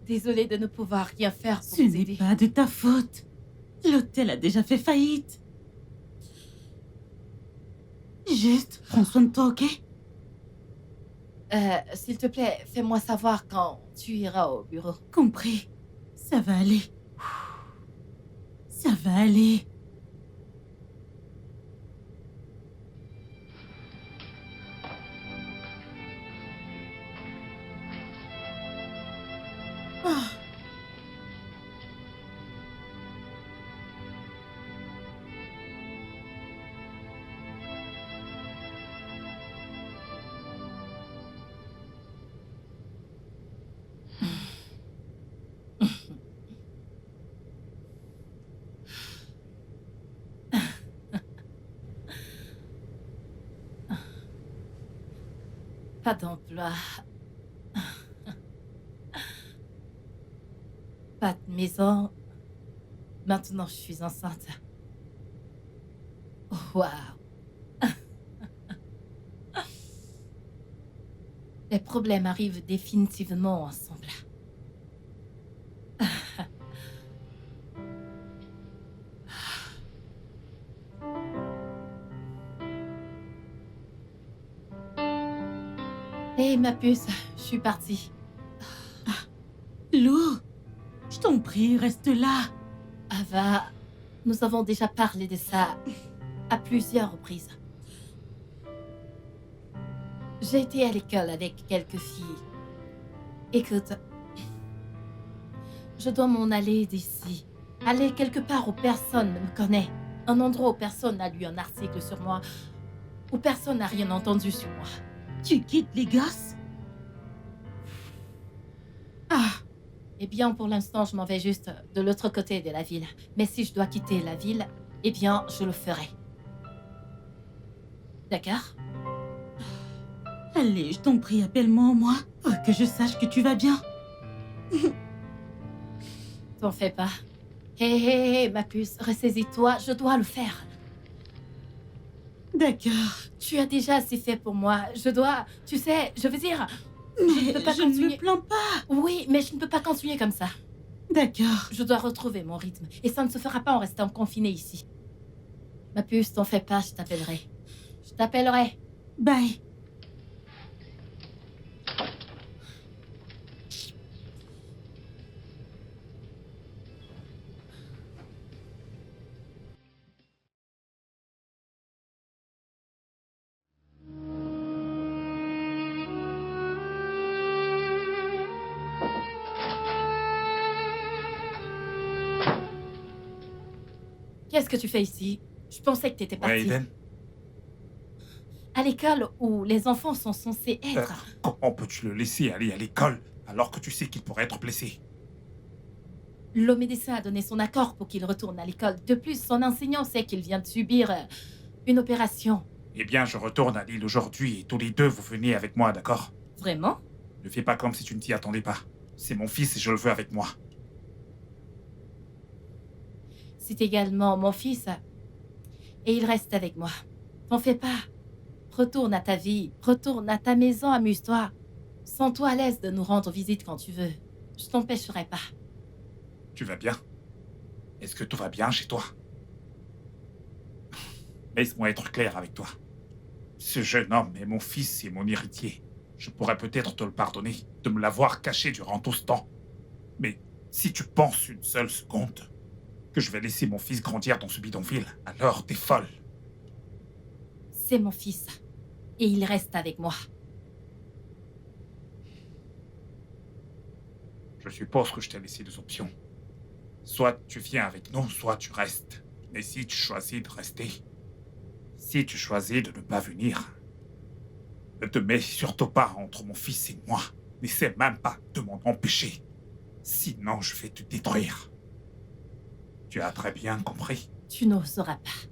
Désolée de ne pouvoir rien faire pour Ce vous n'est aider. pas de ta faute. L'hôtel a déjà fait faillite. Juste, prends soin de toi, ok? S'il te plaît, fais-moi savoir quand tu iras au bureau. Compris. Ça va aller. Ça va aller. Ah. Pas d'emploi. Pas de maison. Maintenant, je suis enceinte. Waouh. Les problèmes arrivent définitivement ensemble. Hé, ma puce, je suis partie. Lou, je t'en prie, reste là. Ava, nous avons déjà parlé de ça à plusieurs reprises. J'ai été à l'école avec quelques filles. Écoute, je dois m'en aller d'ici. Aller quelque part où personne ne me connaît. Un endroit où personne n'a lu un article sur moi. Où personne n'a rien entendu sur moi. Tu quittes les gosses? Ah, Eh bien, pour l'instant, je m'en vais juste de l'autre côté de la ville. Mais si je dois quitter la ville, eh bien, je le ferai. D'accord? allez, je t'en prie, appelle-moi au moins. Pour que je sache que tu vas bien. T'en fais pas. Hé, ma puce, ressaisis-toi, je dois le faire. D'accord. Tu as déjà assez fait pour moi. Je dois... Tu sais, je veux dire... Mais peux pas je ne me continuer. plains pas. Oui, mais je ne peux pas continuer comme ça. D'accord. Je dois retrouver mon rythme. Et ça ne se fera pas en restant confinée ici. Ma puce, t'en fais pas, je t'appellerai. Je t'appellerai. Bye. Qu'est-ce que tu fais ici? Je pensais que t'étais Ouais, partie. Aiden. À l'école où les enfants sont censés être. Comment peux-tu le laisser aller à l'école alors que tu sais qu'il pourrait être blessé? Le médecin a donné son accord pour qu'il retourne à l'école. De plus, son enseignant sait qu'il vient de subir une opération. Eh bien, je retourne à Lille aujourd'hui et tous les deux, vous venez avec moi, d'accord? Vraiment? Ne fais pas comme si tu ne t'y attendais pas. C'est mon fils et je le veux avec moi. C'est également mon fils. Et il reste avec moi. T'en fais pas. Retourne à ta vie. Retourne à ta maison, amuse-toi. Sens-toi à l'aise de nous rendre visite quand tu veux. Je t'empêcherai pas. Tu vas bien? Est-ce que tout va bien chez toi? Laisse-moi être clair avec toi. Ce jeune homme est mon fils et mon héritier. Je pourrais peut-être te le pardonner de me l'avoir caché durant tout ce temps. Mais si tu penses une seule seconde que je vais laisser mon fils grandir dans ce bidonville, alors t'es folle. C'est mon fils. Et il reste avec moi. Je suppose que je t'ai laissé deux options. Soit tu viens avec nous, soit tu restes. Mais si tu choisis de rester, si tu choisis de ne pas venir, ne te mets surtout pas entre mon fils et moi. N'essaie même pas de m'en empêcher. Sinon, je vais te détruire. Tu as très bien compris. Tu n'oseras pas.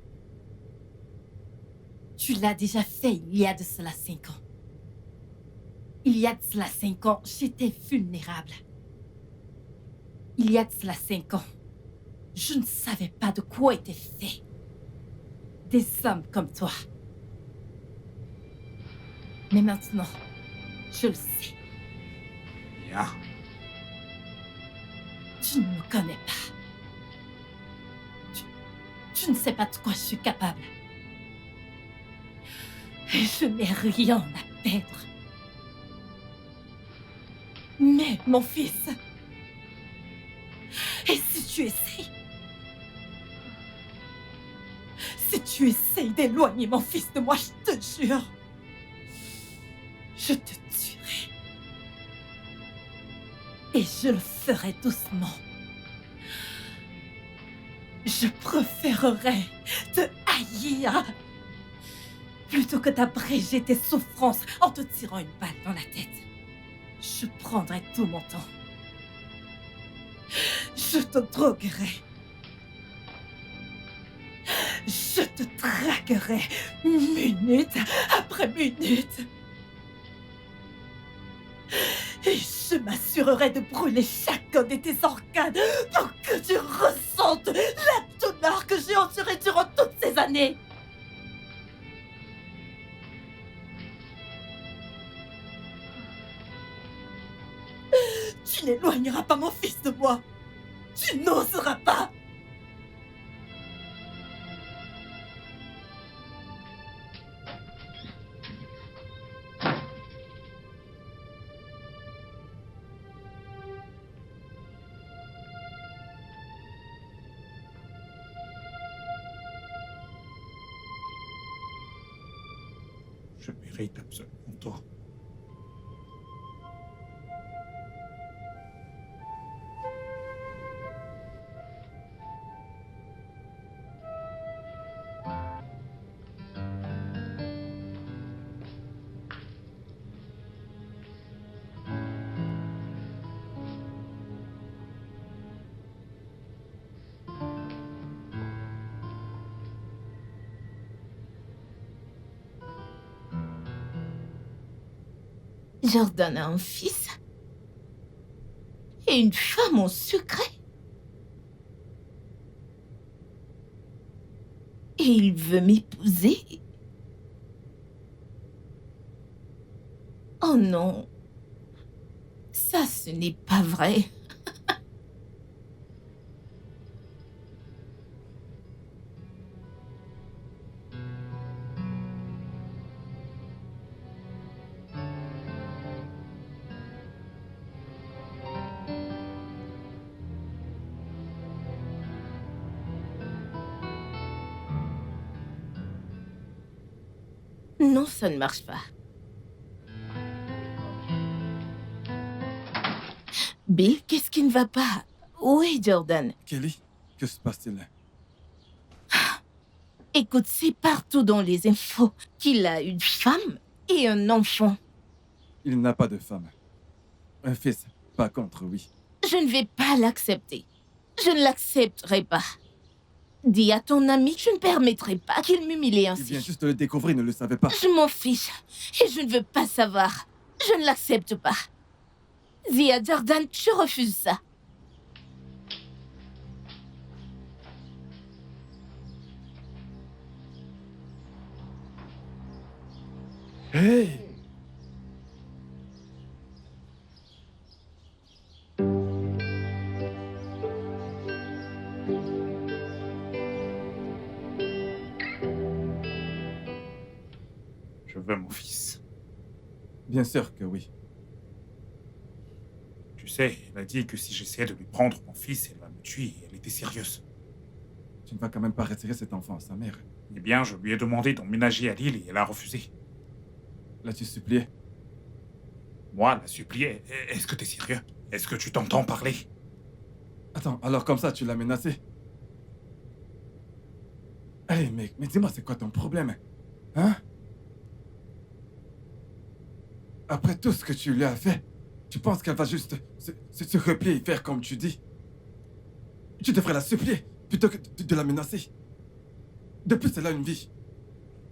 Tu l'as déjà fait il y a de cela 5 ans. Il y a de cela 5 ans, j'étais vulnérable. Il y a de cela 5 ans, je ne savais pas de quoi étaient faits des hommes comme toi. Mais maintenant, je le sais. Bien. Tu ne me connais pas. Tu ne sais pas de quoi je suis capable. Et je n'ai rien à perdre. Mais, mon fils, et si tu essayes... Si tu essayes d'éloigner mon fils de moi, je te jure, je te tuerai. Et je le ferai doucement. Je préférerais te haïr plutôt que d'abréger tes souffrances en te tirant une balle dans la tête. Je prendrai tout mon temps. Je te droguerai. Je te traquerai minute après minute. Et je m'assurerai de brûler chacun de tes organes pour que tu ressentes la douleur que j'ai endurée durant toutes ces années. Tu n'éloigneras pas mon fils de moi. Tu n'oseras pas. Je mérite absolument tout. Jordan a un fils et une femme en secret. Et il veut m'épouser. Oh non, ça ce n'est pas vrai. Non, ça ne marche pas. Bill, qu'est-ce qui ne va pas? Où est Jordan? Kelly, que se passe-t-il? Écoute, c'est partout dans les infos qu'il a une femme et un enfant. Il n'a pas de femme. Un fils, pas contre, oui. Je ne vais pas l'accepter. Je ne l'accepterai pas. Dis à ton ami que je ne permettrai pas qu'il m'humilie Il vient ainsi. juste de le découvrir, il ne le savait pas. Je m'en fiche et je ne veux pas savoir. Je ne l'accepte pas. Zia Jordan, je refuse ça. Hey! Je veux mon fils. Bien sûr que oui. Tu sais, elle a dit que si j'essayais de lui prendre mon fils, elle va me tuer. Elle était sérieuse. Tu ne vas quand même pas retirer cet enfant à sa mère. Eh bien, je lui ai demandé d'emménager à Lille et elle a refusé. L'as-tu supplié? Moi, la supplier. Est-ce que t'es sérieux? Est-ce que tu t'entends parler? Attends, alors comme ça, tu l'as menacé? Hey mec, mais dis-moi, c'est quoi ton problème? Hein? Après tout ce que tu lui as fait, tu penses qu'elle va juste se replier et faire comme tu dis? Tu devrais la supplier plutôt que de la menacer. De plus, elle a une vie.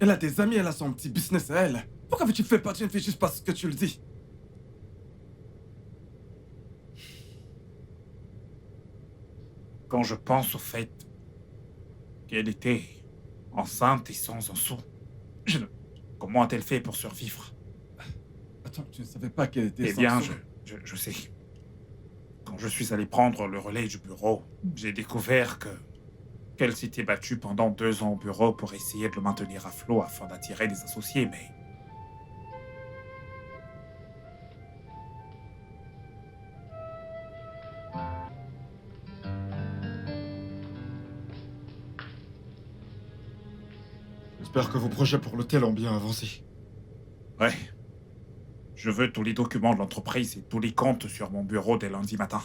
Elle a des amis, elle a son petit business à elle. Pourquoi veux-tu faire partie d'une fille juste parce que tu le dis? Quand je pense au fait qu'elle était enceinte et sans un sou, je ne... Comment a-t-elle fait pour survivre? Attends, tu ne savais pas qu'elle était Eh sans bien, sou? je sais. Quand je suis allé prendre le relais du bureau, j'ai découvert qu'elle s'était battue pendant 2 ans au bureau pour essayer de le maintenir à flot afin d'attirer des associés, mais... J'espère que vos projets pour l'hôtel ont bien avancé. Ouais. Je veux tous les documents de l'entreprise et tous les comptes sur mon bureau dès lundi matin.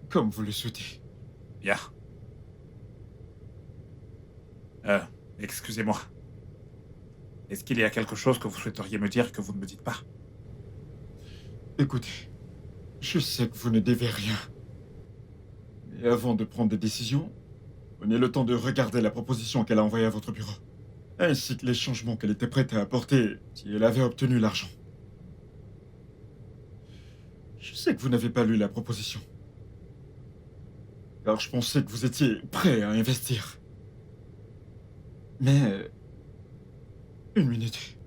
Comme vous le souhaitez. Bien. Excusez-moi. Est-ce qu'il y a quelque chose que vous souhaiteriez me dire que vous ne me dites pas? Écoutez, je sais que vous ne devez rien. Mais avant de prendre des décisions, prenez le temps de regarder la proposition qu'elle a envoyée à votre bureau, ainsi que les changements qu'elle était prête à apporter si elle avait obtenu l'argent. Je sais que vous n'avez pas lu la proposition, car je pensais que vous étiez prêt à investir. Mais... Une minute.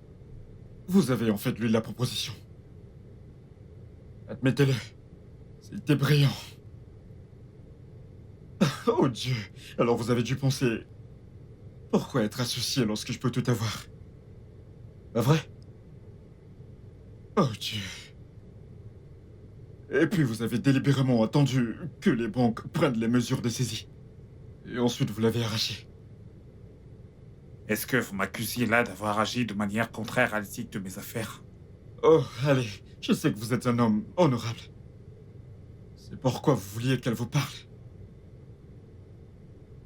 Vous avez en fait lu la proposition. Admettez-le, c'était brillant. Oh Dieu, alors vous avez dû penser... Pourquoi être associé lorsque je peux tout avoir? Pas vrai? Oh Dieu. Et puis vous avez délibérément attendu que les banques prennent les mesures de saisie. Et ensuite vous l'avez arraché. Est-ce que vous m'accusiez là d'avoir agi de manière contraire à l'éthique de mes affaires? Oh, allez, je sais que vous êtes un homme honorable. C'est pourquoi vous vouliez qu'elle vous parle.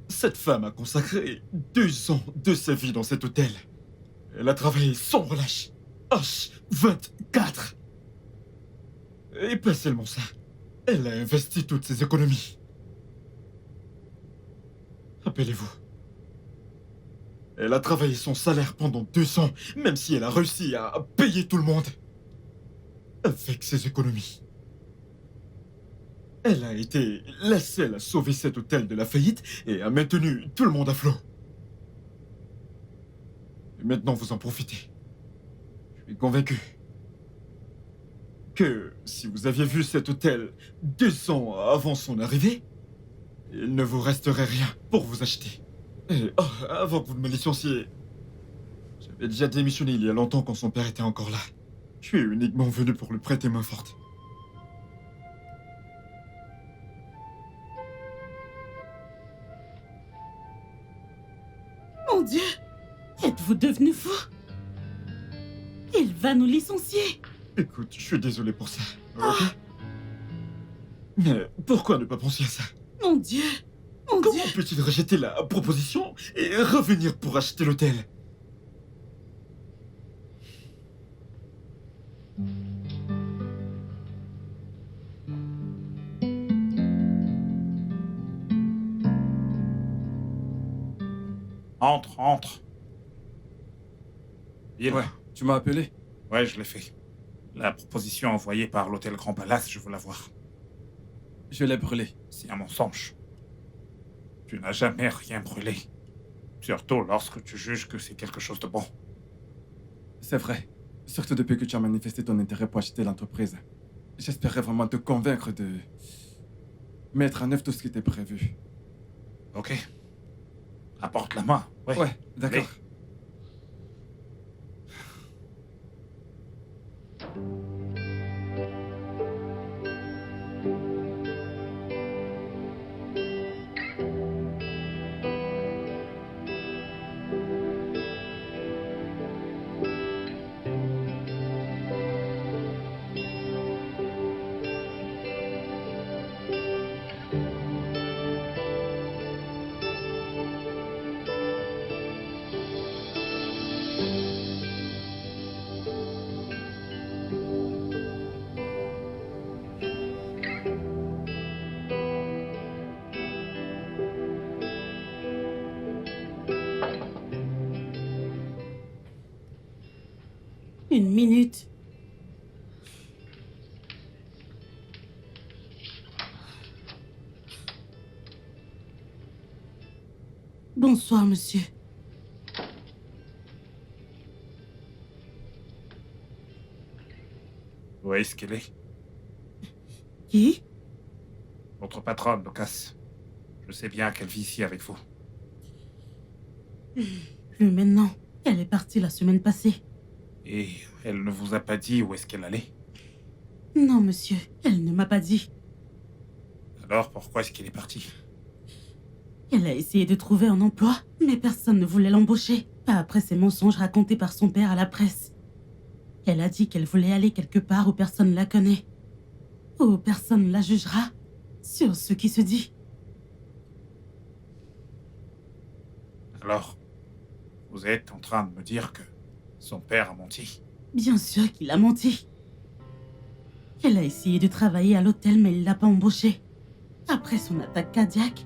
Cette femme a consacré 2 ans de sa vie dans cet hôtel. Elle a travaillé sans relâche. H24. Et pas seulement ça. Elle a investi toutes ses économies. Rappelez-vous. Elle a travaillé son salaire pendant 2 ans, même si elle a réussi à payer tout le monde. Avec ses économies. Elle a été la seule à sauver cet hôtel de la faillite et a maintenu tout le monde à flot. Et maintenant, vous en profitez. Je suis convaincu que si vous aviez vu cet hôtel 2 ans avant son arrivée, il ne vous resterait rien pour vous acheter. Et avant que vous ne me licenciez, j'avais déjà démissionné il y a longtemps quand son père était encore là. Je suis uniquement venu pour lui prêter main forte. Mon Dieu! Êtes-vous devenu fou? Il va nous licencier! Écoute, je suis désolé pour ça, ok? Mais pourquoi ne pas penser à ça? Mon Dieu! Mon Dieu. Comment peut-il rejeter la proposition et revenir pour acheter l'hôtel? Entre, entre. Bill. Ouais, tu m'as appelé? Ouais, je l'ai fait. La proposition envoyée par l'hôtel Grand Palace, je veux la voir. Je l'ai brûlé. C'est un mensonge. Tu n'as jamais rien brûlé. Surtout lorsque tu juges que c'est quelque chose de bon. C'est vrai. Surtout depuis que tu as manifesté ton intérêt pour acheter l'entreprise. J'espérais vraiment te convaincre de mettre en œuvre tout ce qui était prévu. Ok. Apporte la main. Ouais. Ouais, d'accord. Allez. Une minute. Bonsoir, monsieur. Où est-ce qu'elle est? Qui? Votre patronne, Lucas. Je sais bien qu'elle vit ici avec vous. Plus maintenant. Elle est partie la semaine passée. Et elle ne vous a pas dit où est-ce qu'elle allait? Non, monsieur. Elle ne m'a pas dit. Alors pourquoi est-ce qu'elle est partie? Elle a essayé de trouver un emploi, mais personne ne voulait l'embaucher. Pas après ces mensonges racontés par son père à la presse. Elle a dit qu'elle voulait aller quelque part où personne la connaît. Où personne la jugera sur ce qui se dit. Alors, vous êtes en train de me dire que son père a menti? Bien sûr qu'il a menti. Elle a essayé de travailler à l'hôtel, mais il l'a pas embauchée. Après son attaque cardiaque,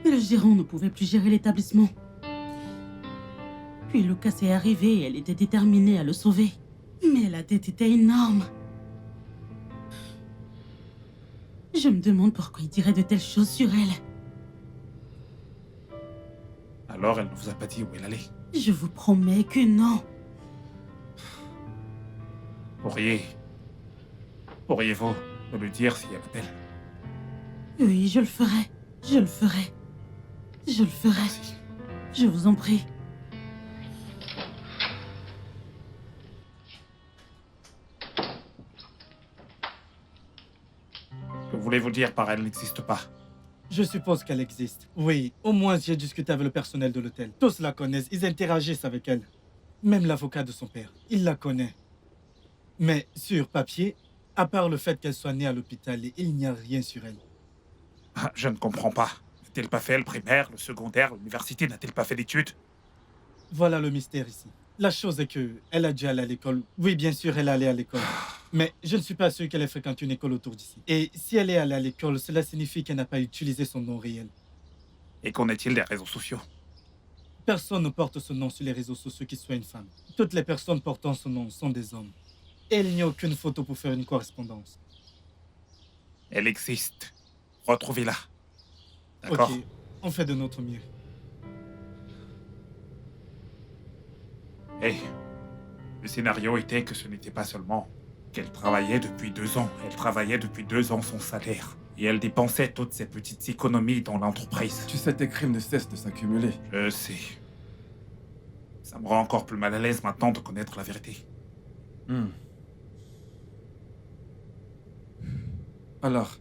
le gérant ne pouvait plus gérer l'établissement. Puis Lucas est arrivé et elle était déterminée à le sauver. Mais la dette était énorme. Je me demande pourquoi il dirait de telles choses sur elle. Alors elle ne vous a pas dit où elle allait? Je vous promets que non. Pourriez-vous me le dire si elle appelle? Oui, je le ferai. Je le ferai. Je le ferai. Merci. Je vous en prie. Que voulez-vous dire par elle n'existe pas? Je suppose qu'elle existe. Oui, au moins j'ai discuté avec le personnel de l'hôtel. Tous la connaissent, ils interagissent avec elle. Même l'avocat de son père, il la connaît. Mais sur papier, à part le fait qu'elle soit née à l'hôpital, il n'y a rien sur elle. Ah, je ne comprends pas. N'a-t-elle pas fait le primaire, le secondaire, l'université? N'a-t-elle pas fait d'études? Voilà le mystère ici. La chose est que elle a dû aller à l'école. Oui, bien sûr, elle est allée à l'école. Mais je ne suis pas sûr qu'elle ait fréquenté une école autour d'ici. Et si elle est allée à l'école, cela signifie qu'elle n'a pas utilisé son nom réel. Et qu'en est-il des réseaux sociaux? Personne ne porte ce nom sur les réseaux sociaux qui soit une femme. Toutes les personnes portant ce nom sont des hommes. Et il n'y a aucune photo pour faire une correspondance. Elle existe. Retrouvez-la. D'accord? Ok, on fait de notre mieux. Et le scénario était que ce n'était pas seulement qu'elle travaillait depuis 2 ans. Elle travaillait depuis 2 ans son salaire. Et elle dépensait toutes ses petites économies dans l'entreprise. Tu sais, tes crimes ne cessent de s'accumuler. Je sais. Ça me rend encore plus mal à l'aise maintenant de connaître la vérité. Alors,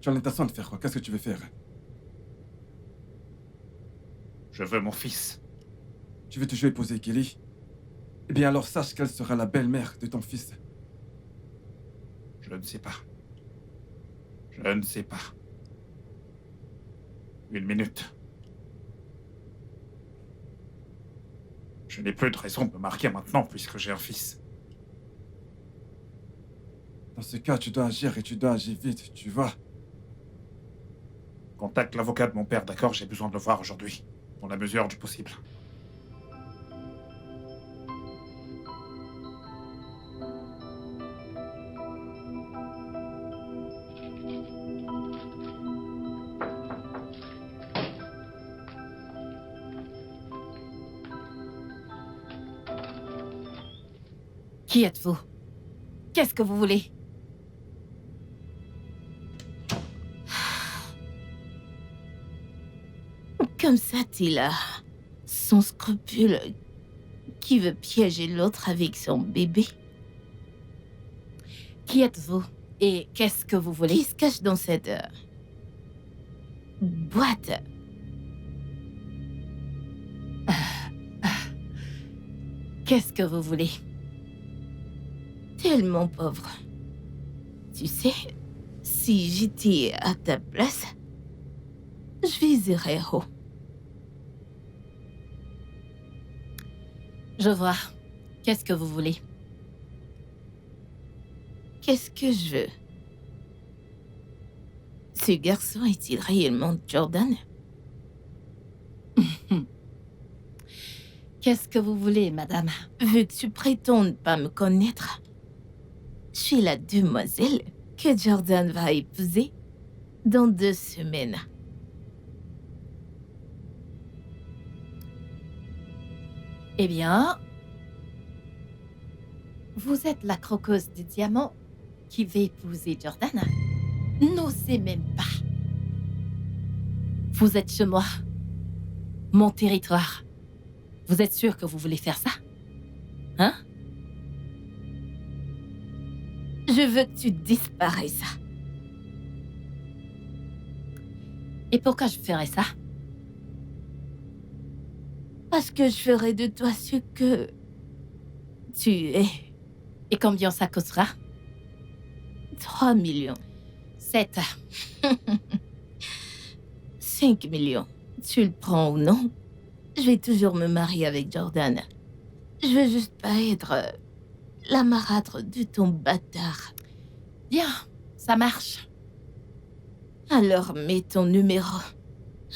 tu as l'intention de faire quoi? Qu'est-ce que tu veux faire? Je veux mon fils. Tu veux toujours épouser Kelly? Eh bien alors sache qu'elle sera la belle-mère de ton fils. Je ne sais pas. Je ne sais pas. Une minute. Je n'ai plus de raison de me marier maintenant puisque j'ai un fils. Dans ce cas, tu dois agir et tu dois agir vite, tu vois. Contacte l'avocat de mon père, d'accord? J'ai besoin de le voir aujourd'hui, dans la mesure du possible. Qui êtes-vous? Qu'est-ce que vous voulez? Comme ça, t'es là, sans scrupule, qui veut piéger l'autre avec son bébé. Qui êtes-vous? Et qu'est-ce que vous voulez? Qui se cache dans cette boîte? Qu'est-ce que vous voulez? Tellement pauvre. Tu sais, si j'étais à ta place, je viserais haut. Je vois. Qu'est-ce que vous voulez? Qu'est-ce que je veux? Ce garçon est-il réellement Jordan? Qu'est-ce que vous voulez, madame? Veux-tu prétendre pas me connaître? Je suis la demoiselle que Jordan va épouser dans 2 semaines. Eh bien, vous êtes la croqueuse de diamants qui va épouser Jordan? N'osez même pas. Vous êtes chez moi, mon territoire. Vous êtes sûr que vous voulez faire ça? Hein? Je veux que tu disparaisses. Et pourquoi je ferais ça? Parce que je ferai de toi ce que tu es. Et combien ça coûtera? 3 millions. 7. 5 millions. Tu le prends ou non? Je vais toujours me marier avec Jordan. Je veux juste pas être la marâtre de ton bâtard. Bien, ça marche. Alors mets ton numéro.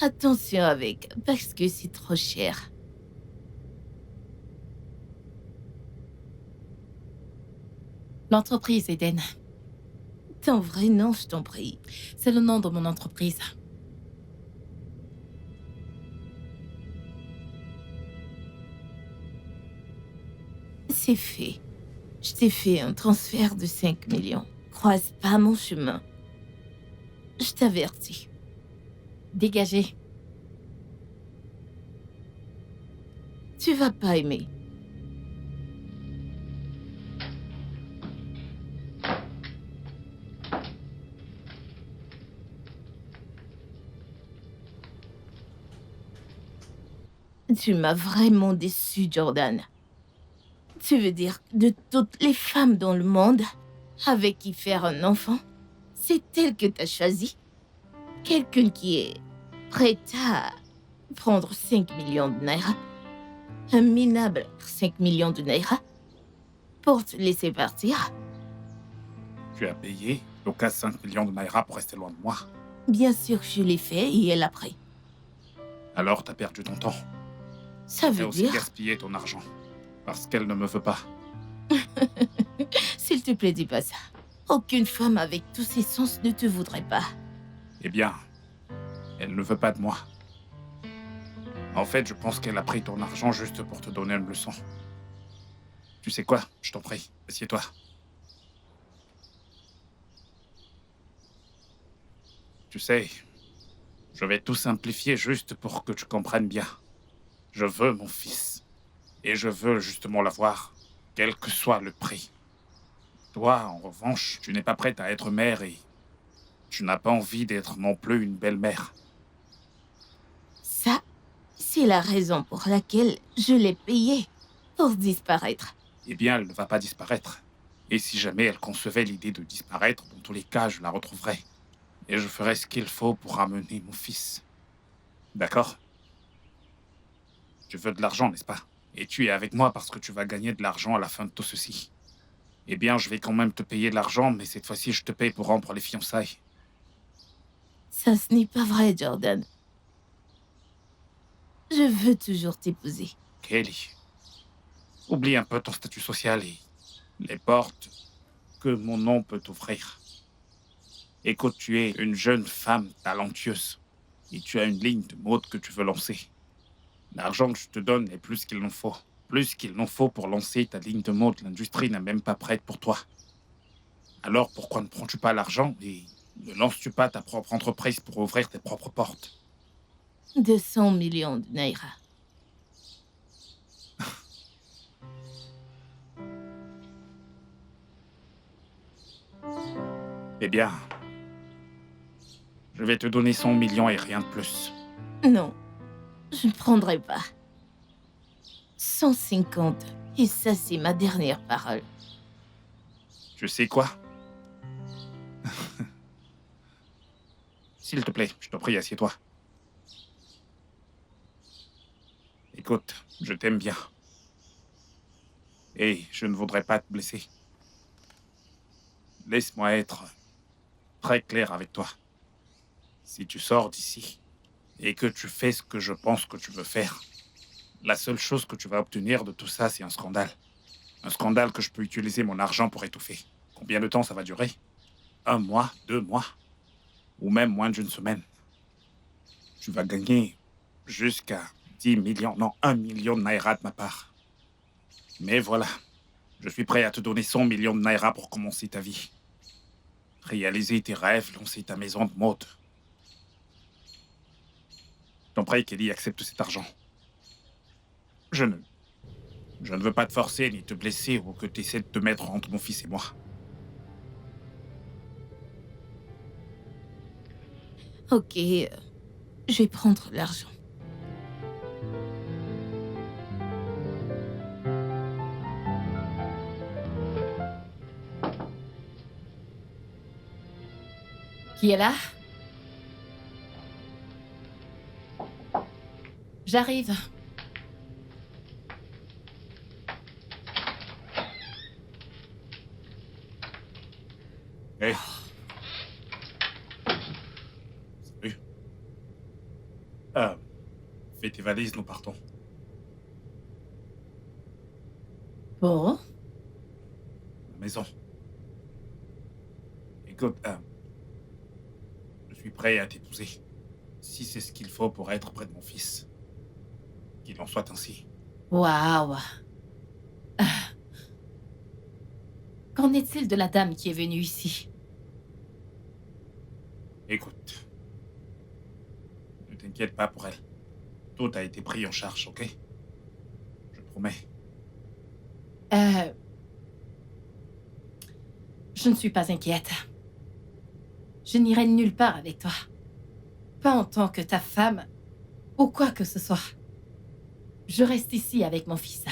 Attention avec, parce que c'est trop cher. L'entreprise Eden. Ton vrai nom, je t'en prie. C'est le nom de mon entreprise. C'est fait. Je t'ai fait un transfert de 5 millions. Croise pas mon chemin. Je t'avertis. Dégagez. Tu vas pas aimer. Tu m'as vraiment déçu, Jordan. Tu veux dire de toutes les femmes dans le monde avec qui faire un enfant, c'est elle que t'as choisi? Quelqu'un qui est prête à prendre 5 millions de naira? Un minable 5 millions de naira? Pour te laisser partir? Tu as payé Lucas 5 millions de naira pour rester loin de moi. Bien sûr que je l'ai fait et elle a pris. Alors t'as perdu ton temps. Ça T'as veut aussi dire... gaspillé ton argent. Parce qu'elle ne me veut pas. S'il te plaît, dis pas ça. Aucune femme avec tous ses sens ne te voudrait pas. Eh bien, elle ne veut pas de moi. En fait, je pense qu'elle a pris ton argent juste pour te donner une leçon. Tu sais quoi? Je t'en prie, assieds-toi. Tu sais, je vais tout simplifier juste pour que tu comprennes bien. Je veux mon fils. Et je veux justement l'avoir, quel que soit le prix. Toi, en revanche, tu n'es pas prête à être mère et tu n'as pas envie d'être non plus une belle-mère. Ça, c'est la raison pour laquelle je l'ai payée pour disparaître. Eh bien, elle ne va pas disparaître. Et si jamais elle concevait l'idée de disparaître, dans tous les cas, je la retrouverai. Et je ferai ce qu'il faut pour ramener mon fils. D'accord? Tu veux de l'argent, n'est-ce pas? Et tu es avec moi parce que tu vas gagner de l'argent à la fin de tout ceci. Eh bien, je vais quand même te payer de l'argent, mais cette fois-ci, je te paye pour rompre les fiançailles. Ça, ce n'est pas vrai, Jordan. Je veux toujours t'épouser. Kelly, oublie un peu ton statut social et les portes que mon nom peut t'offrir. Écoute, tu es une jeune femme talentueuse et tu as une ligne de mode que tu veux lancer. L'argent que je te donne est plus qu'il n'en faut. Plus qu'il n'en faut pour lancer ta ligne de mode. L'industrie n'est même pas prête pour toi. Alors pourquoi ne prends-tu pas l'argent et ne lances-tu pas ta propre entreprise pour ouvrir tes propres portes? 200 millions de naira. Eh bien, je vais te donner 100 millions et rien de plus. Non, je ne prendrai pas. 150. Et ça, c'est ma dernière parole. Tu sais quoi? S'il te plaît, je t'en prie, assieds-toi. Écoute, je t'aime bien. Et je ne voudrais pas te blesser. Laisse-moi être très clair avec toi. Si tu sors d'ici et que tu fais ce que je pense que tu veux faire, la seule chose que tu vas obtenir de tout ça, c'est un scandale. Un scandale que je peux utiliser mon argent pour étouffer. Combien de temps ça va durer? 1 mois, 2 mois, ou même moins d'une semaine. Tu vas gagner jusqu'à 10 millions, non, 1 million de naira de ma part. Mais voilà, je suis prêt à te donner 100 millions de naira pour commencer ta vie. Réaliser tes rêves, lancer ta maison de mode. Je t'en prie, Kelly, accepte cet argent. Je ne veux pas te forcer ni te blesser ou que tu essaies de te mettre entre mon fils et moi. Ok, je vais prendre l'argent. Qui est là? J'arrive. Hé. Salut. Fais tes valises, nous partons. Bon, La maison. Écoute, je suis prêt à t'épouser. Si c'est ce qu'il faut pour être près de mon fils. Qu'il en soit ainsi. waouh. Qu'en est-il de la dame qui est venue ici? Écoute. Ne t'inquiète pas pour elle. Tout a été pris en charge, ok? Je promets. Je ne suis pas inquiète. Je n'irai nulle part avec toi. Pas en tant que ta femme, ou quoi que ce soit. Je reste ici avec mon fils.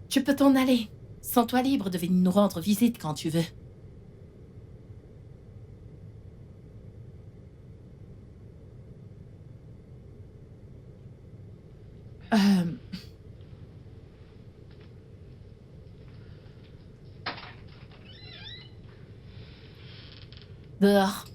Tu peux t'en aller. Sens-toi libre de venir nous rendre visite quand tu veux. Dehors.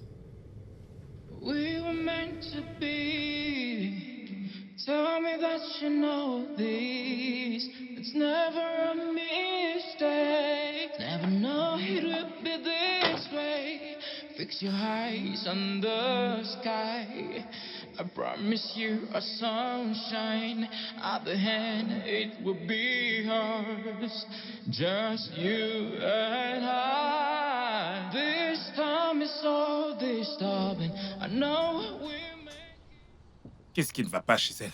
We were meant to be. Tell me that you know this. It's never a mistake. Never know it would be this way. Fix your eyes on the sky. I promise you a sunshine. At the end, it will be ours. Just you and I. This time is so disturbing. I know we're meant. Qu'est-ce qui ne va pas chez elle?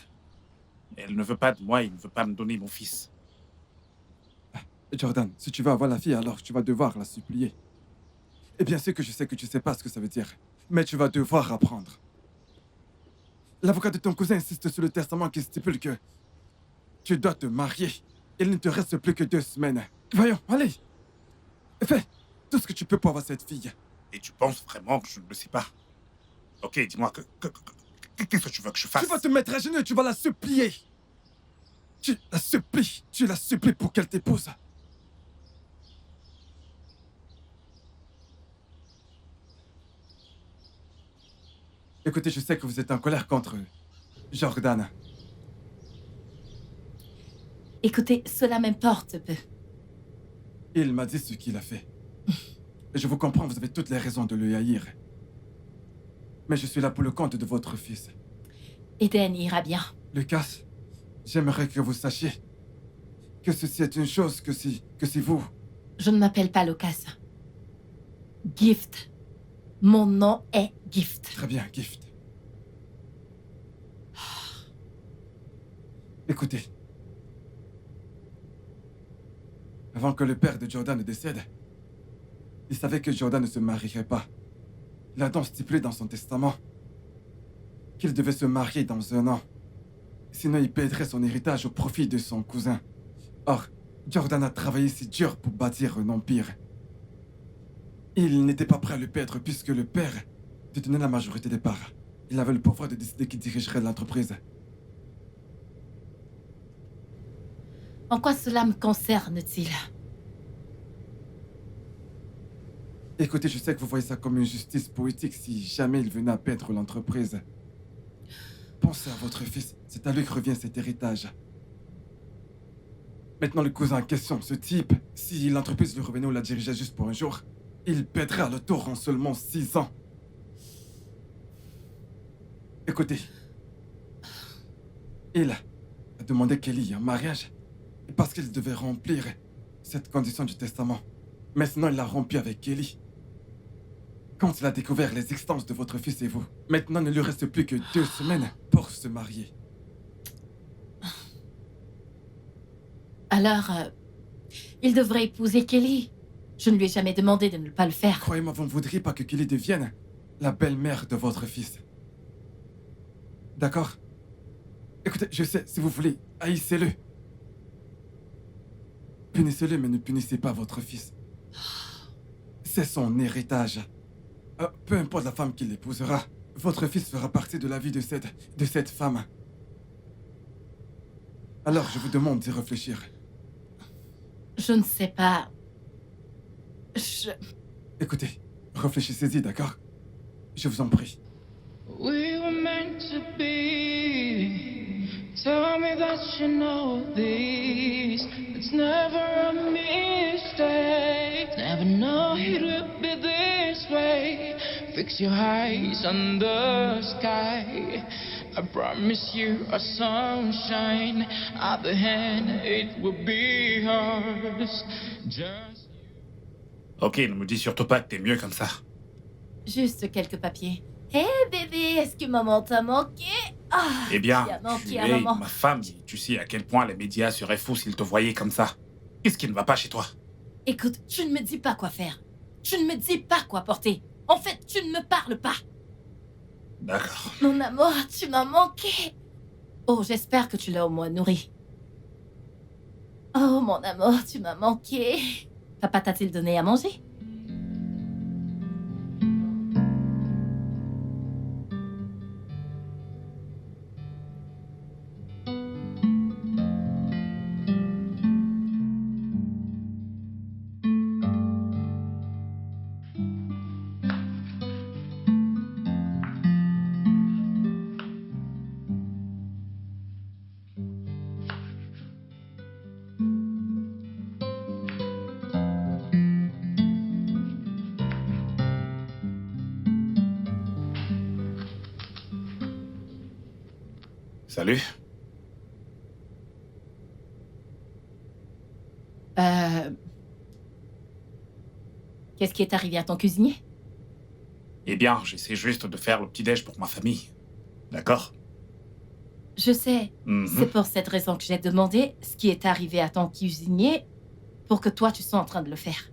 Elle ne veut pas de moi, il ne veut pas me donner mon fils. Jordan, si tu veux avoir la fille, alors tu vas devoir la supplier. Et bien sûr que je sais que tu sais pas ce que ça veut dire, mais tu vas devoir apprendre. L'avocat de ton cousin insiste sur le testament qui stipule que tu dois te marier. Il ne te reste plus que 2 semaines. Voyons, allez. Fais tout ce que tu peux pour avoir cette fille. Et tu penses vraiment que je ne le sais pas? Ok, dis-moi, qu'est-ce que tu veux que je fasse? Tu vas te mettre à genoux et tu vas la supplier. Tu la supplies. Tu la supplies pour qu'elle t'épouse. Écoutez, je sais que vous êtes en colère contre Jordan. Écoutez, cela m'importe peu. Il m'a dit ce qu'il a fait. Et je vous comprends, vous avez toutes les raisons de le haïr. Mais je suis là pour le compte de votre fils. Eden ira bien. Lucas, j'aimerais que vous sachiez que ceci est une chose que si vous... Je ne m'appelle pas Lucas. Gift. Mon nom est Gift. Très bien, Gift. Écoutez. Avant que le père de Jordan ne décède, il savait que Jordan ne se marierait pas. Il a donc stipulé dans son testament qu'il devait se marier dans 1 an. Sinon, il perdrait son héritage au profit de son cousin. Or, Jordan a travaillé si dur pour bâtir un empire. Il n'était pas prêt à le perdre puisque le père détenait la majorité des parts. Il avait le pouvoir de décider qui dirigerait l'entreprise. En quoi cela me concerne-t-il? Écoutez, je sais que vous voyez ça comme une justice poétique si jamais il venait à perdre l'entreprise. Pensez à votre fils, c'est à lui que revient cet héritage. Maintenant, le cousin en question, ce type, si l'entreprise lui revenait ou la dirigeait juste pour un jour, il perdrait à le tour en seulement 6 ans. Écoutez, il a demandé Kelly en mariage parce qu'il devait remplir cette condition du testament. Maintenant, il l'a rompu avec Kelly. Quand il a découvert les existences de votre fils et vous, maintenant, il ne lui reste plus que 2 semaines pour se marier. Alors, il devrait épouser Kelly. Je ne lui ai jamais demandé de ne pas le faire. Croyez-moi, vous ne voudriez pas que Kelly devienne la belle-mère de votre fils. D'accord? Écoutez, je sais, si vous voulez, haïssez-le. Punissez-le, mais ne punissez pas votre fils. C'est son héritage. Peu importe la femme qu'il épousera, votre fils fera partie de la vie de cette femme. Alors, je vous demande d'y réfléchir. Je ne sais pas. Écoutez, réfléchissez-y, d'accord? Je vous en prie. We were meant to be. Tell me that you know this. It's never a mistake. Never know it would be this way. Fix your eyes on the sky. I promise you a sunshine. At the end, it will be ours. Just. Ok, ne me dis surtout pas que t'es mieux comme ça. Juste quelques papiers. Hé bébé, est-ce que maman t'a manqué? Ah, Eh bien, qui a manqué tu à es maman? ma femme et tu sais à quel point les médias seraient fous s'ils te voyaient comme ça. Qu'est-ce qui ne va pas chez toi? Écoute, tu ne me dis pas quoi faire. Tu ne me dis pas quoi porter. En fait, tu ne me parles pas. D'accord. Mon amour, tu m'as manqué. Oh, j'espère que tu l'as au moins nourri. Oh, mon amour, tu m'as manqué. Papa t'a-t-il donné à manger? Salut. Qu'est-ce qui est arrivé à ton cuisinier? Eh bien, j'essaie juste de faire le petit-déj pour ma famille. D'accord? Je sais. Mhm. C'est pour cette raison que j'ai demandé ce qui est arrivé à ton cuisinier pour que toi, tu sois en train de le faire.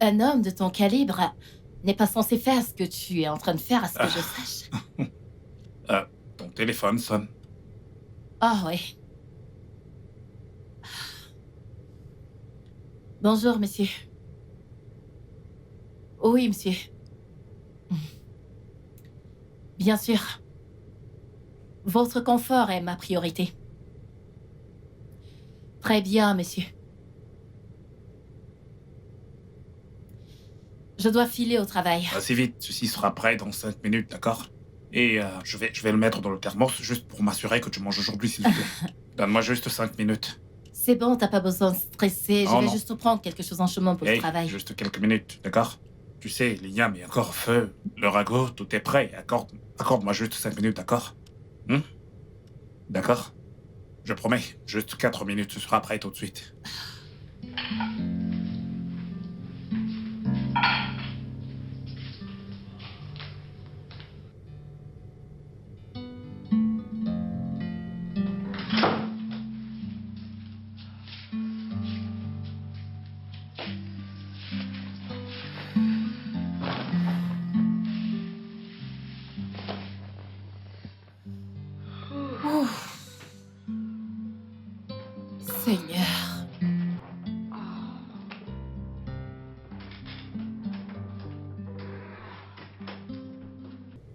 Un homme de ton calibre n'est pas censé faire ce que tu es en train de faire, à ce que je sache. Ton téléphone sonne. Ah oui. Bonjour, monsieur. Oui, monsieur. Bien sûr. Votre confort est ma priorité. Très bien, monsieur. Je dois filer au travail. Assez vite, ceci sera prêt dans 5 minutes, d'accord? Et je vais le mettre dans le thermos juste pour m'assurer que tu manges aujourd'hui, s'il te plaît. Donne-moi juste 5 minutes. C'est bon, t'as pas besoin de stresser. Je Oh vais non. juste prendre quelque chose en chemin pour le Hey, travail. juste quelques minutes, d'accord? Tu sais, Liam est encore au feu. Le ragot, tout est prêt. Accorde-moi juste 5 minutes, d'accord? D'accord? Je promets, juste 4 minutes, ce sera prêt tout de suite. Seigneur.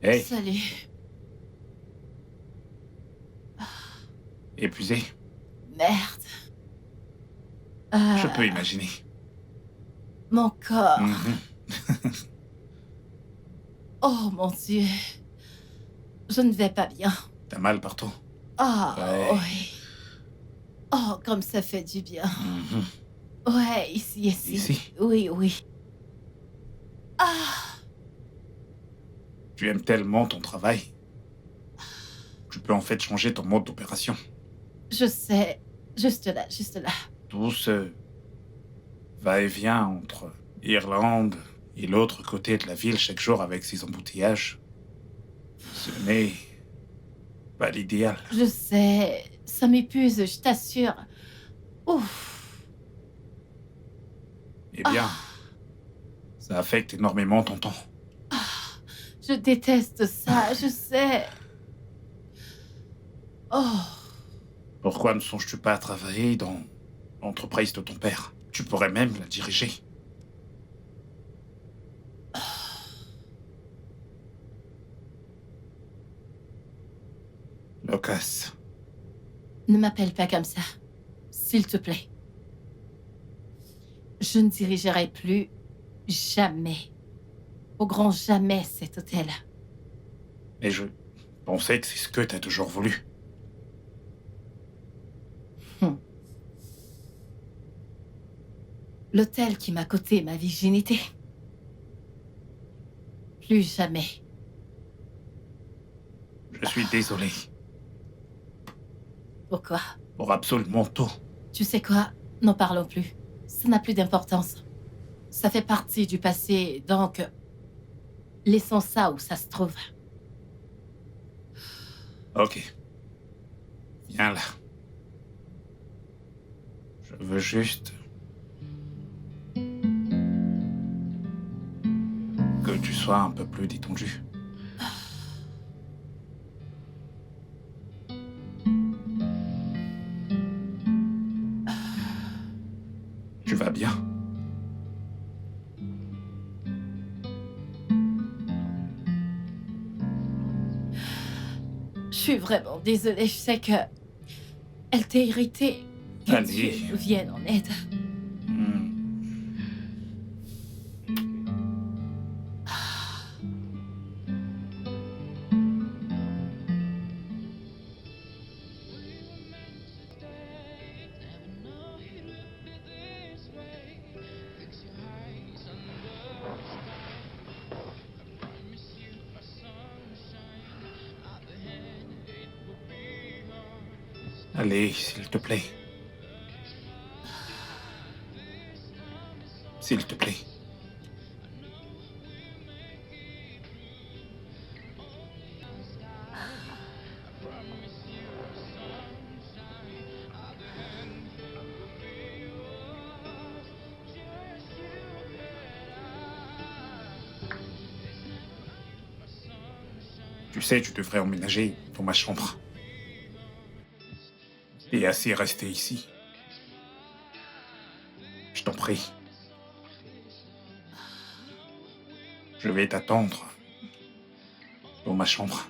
Hey, Salut. épuisé? Merde. Je peux imaginer. Mon corps. Mhm. Oh mon Dieu. Je ne vais pas bien. T'as mal partout? Ah, Ouais. oui. Oh, comme ça fait du bien. Mhm. Ouais, ici. Ici? Oui, oui. Ah, Tu aimes tellement ton travail. Tu peux en fait changer ton mode d'opération. je sais. Juste là, juste là. Tout ce va-et-vient entre Irlande et l'autre côté de la ville chaque jour avec ses embouteillages, ce n'est pas l'idéal. Je sais. Ça m'épuise, je t'assure. Ouf. Eh bien, ça affecte énormément ton temps. Je déteste ça, je sais. Oh. Pourquoi ne songes-tu pas à travailler dans l'entreprise de ton père? Tu pourrais même la diriger. Lucas, Ne m'appelle pas comme ça. S'il te plaît. Je ne dirigerai plus jamais, au grand jamais, cet hôtel. mais je pensais que c'est ce que t'as toujours voulu. L'hôtel qui m'a coûté ma virginité. Plus jamais. Je suis désolé Pourquoi? pour absolument tout. Tu sais quoi? N'en parlons plus. Ça n'a plus d'importance. Ça fait partie du passé, donc laissons ça où ça se trouve. Ok. Viens là. Je veux juste que tu sois un peu plus détendu. Tu vas bien? Je suis vraiment désolée, je sais que elle t'a irritée. Que Allez. Dieu nous vienne en aide. Hmm. Allez, s'il te plaît. S'il te plaît. Tu sais, tu devrais emménager dans ma chambre. Et assez rester ici. Je t'en prie. Je vais t'attendre dans ma chambre.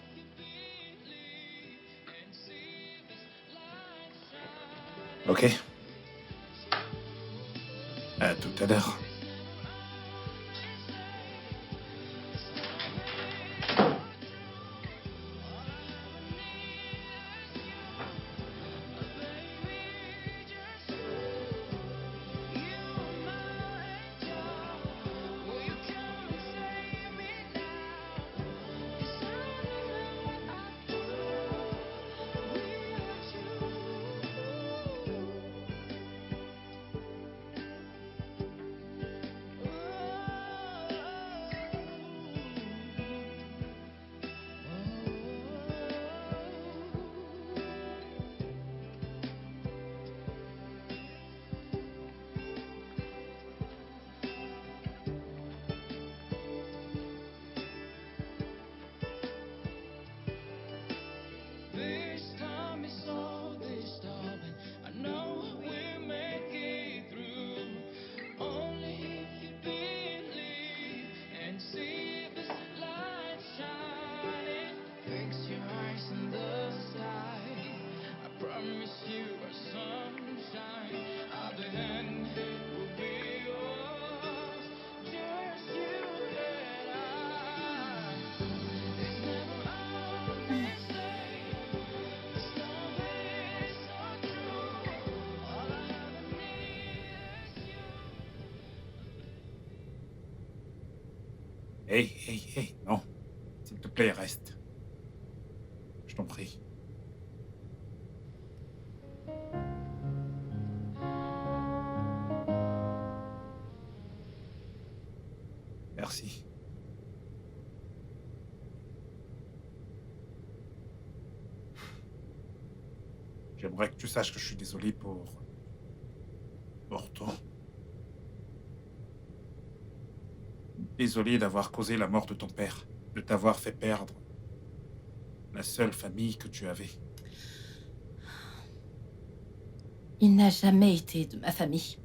Ok. À tout à l'heure. This time is so disturbing. I know we'll make it through. Only if you believe and see this light shining. Fix your eyes in the sky. I promise you a sunshine. At the end it will be yours. Just you and I. It's never always safe. This love is so true. All I ever need is you. Hey, non. S'il te plaît, reste. Je t'en prie. Merci. J'aimerais que tu saches que je suis désolé pour toi. Désolé d'avoir causé la mort de ton père, de t'avoir fait perdre la seule famille que tu avais. Il n'a jamais été de ma famille.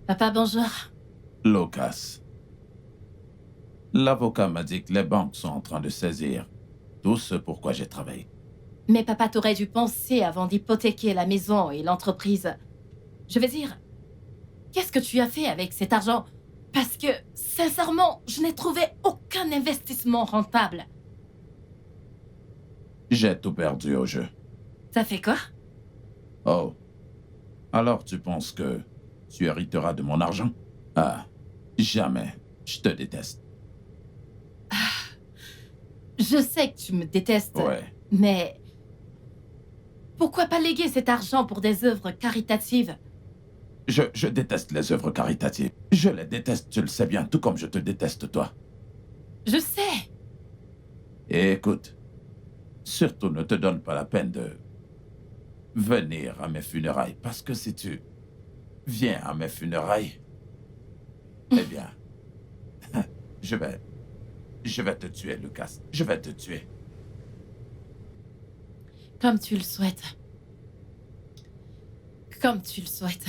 Papa, bonjour. Lucas. L'avocat m'a dit que les banques sont en train de saisir tout ce pourquoi j'ai travaillé. Mais papa, t'aurais dû penser avant d'hypothéquer la maison et l'entreprise. Je veux dire, qu'est-ce que tu as fait avec cet argent? Parce que, sincèrement, je n'ai trouvé aucun investissement rentable. J'ai tout perdu au jeu. Ça fait quoi? Oh. Alors tu penses que tu hériteras de mon argent? Ah, jamais. Je te déteste. Je sais que tu me détestes, Ouais. mais pourquoi pas léguer cet argent pour des œuvres caritatives? Je déteste les œuvres caritatives. Je les déteste, tu le sais bien, tout comme je te déteste toi. Je sais. Et écoute, surtout ne te donne pas la peine de venir à mes funérailles, parce que si tu viens à mes funérailles, eh bien, je vais te tuer, Lucas. Je vais te tuer. Comme tu le souhaites. Comme tu le souhaites.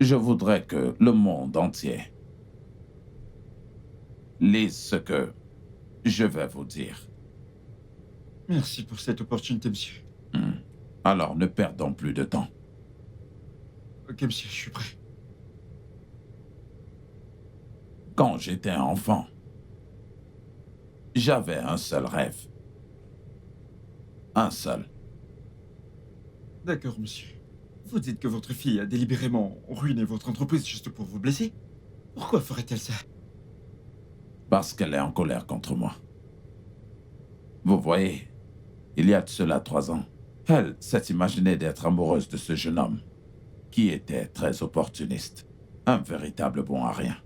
Je voudrais que le monde entier lise ce que je vais vous dire. Merci pour cette opportunité, monsieur. Alors ne perdons plus de temps. Ok, monsieur, je suis prêt. Quand j'étais enfant, j'avais un seul rêve. Un seul. D'accord, monsieur. Vous dites que votre fille a délibérément ruiné votre entreprise juste pour vous blesser? Pourquoi ferait-elle ça? Parce qu'elle est en colère contre moi. Vous voyez, il y a de cela 3 ans, elle s'est imaginée d'être amoureuse de ce jeune homme, qui était très opportuniste, un véritable bon à rien.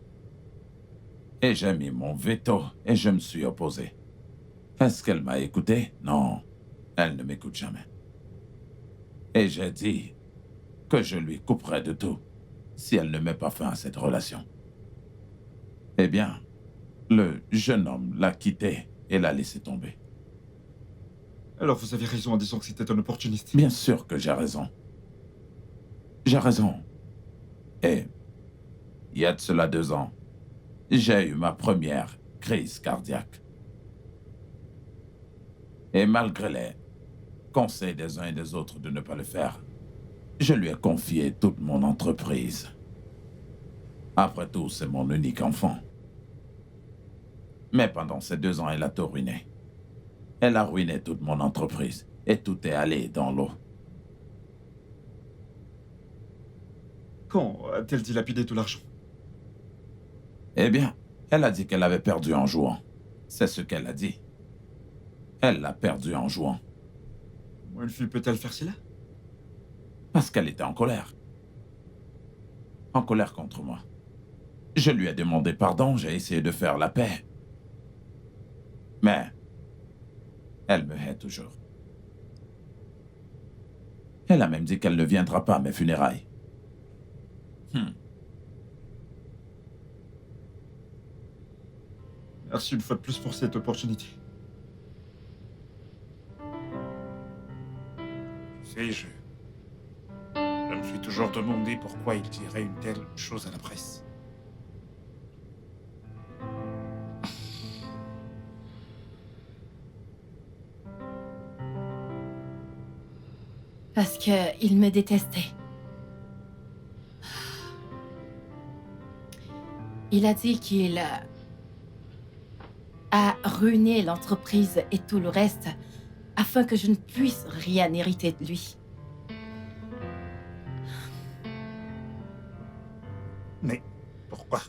Et j'ai mis mon veto et je me suis opposé. Est-ce qu'elle m'a écouté? Non, elle ne m'écoute jamais. Et j'ai dit que je lui couperais de tout si elle ne met pas fin à cette relation. Eh bien, Le jeune homme l'a quitté et l'a laissé tomber. Alors vous avez raison en disant que c'était un opportuniste. Bien sûr que j'ai raison. J'ai raison. Et il y a de cela 2 ans, j'ai eu ma première crise cardiaque. Et malgré les conseils des uns et des autres de ne pas le faire, je lui ai confié toute mon entreprise. Après tout, c'est mon unique enfant. Mais pendant ces 2 ans, elle a tout ruiné. Elle a ruiné toute mon entreprise et tout est allé dans l'eau. Quand a-t-elle dilapidé tout l'argent? Eh bien, elle a dit qu'elle avait perdu en jouant. C'est ce qu'elle a dit. Elle l'a perdu en jouant. Comment une fille peut-elle faire cela? Parce qu'elle était en colère. En colère contre moi. Je lui ai demandé pardon, j'ai essayé de faire la paix. Mais elle me hait toujours. Elle a même dit qu'elle ne viendra pas à mes funérailles. Merci une fois de plus pour cette opportunité. Tu sais, je me suis toujours demandé pourquoi il dirait une telle chose à la presse. Parce qu'il me détestait. Il a dit qu'il a ruiné l'entreprise et tout le reste afin que je ne puisse rien hériter de lui. Mais pourquoi?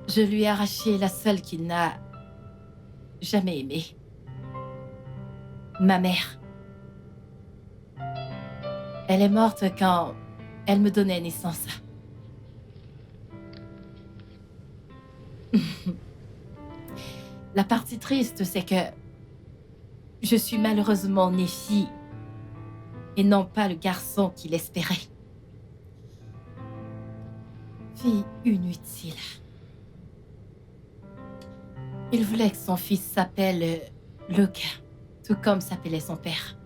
Je lui ai arraché la seule qu'il n'a jamais aimée. Ma mère. Elle est morte quand elle me donnait naissance. La partie triste, c'est que je suis malheureusement née fille et non pas le garçon qu'il espérait. Fille inutile. Il voulait que son fils s'appelle Luke, tout comme s'appelait son père.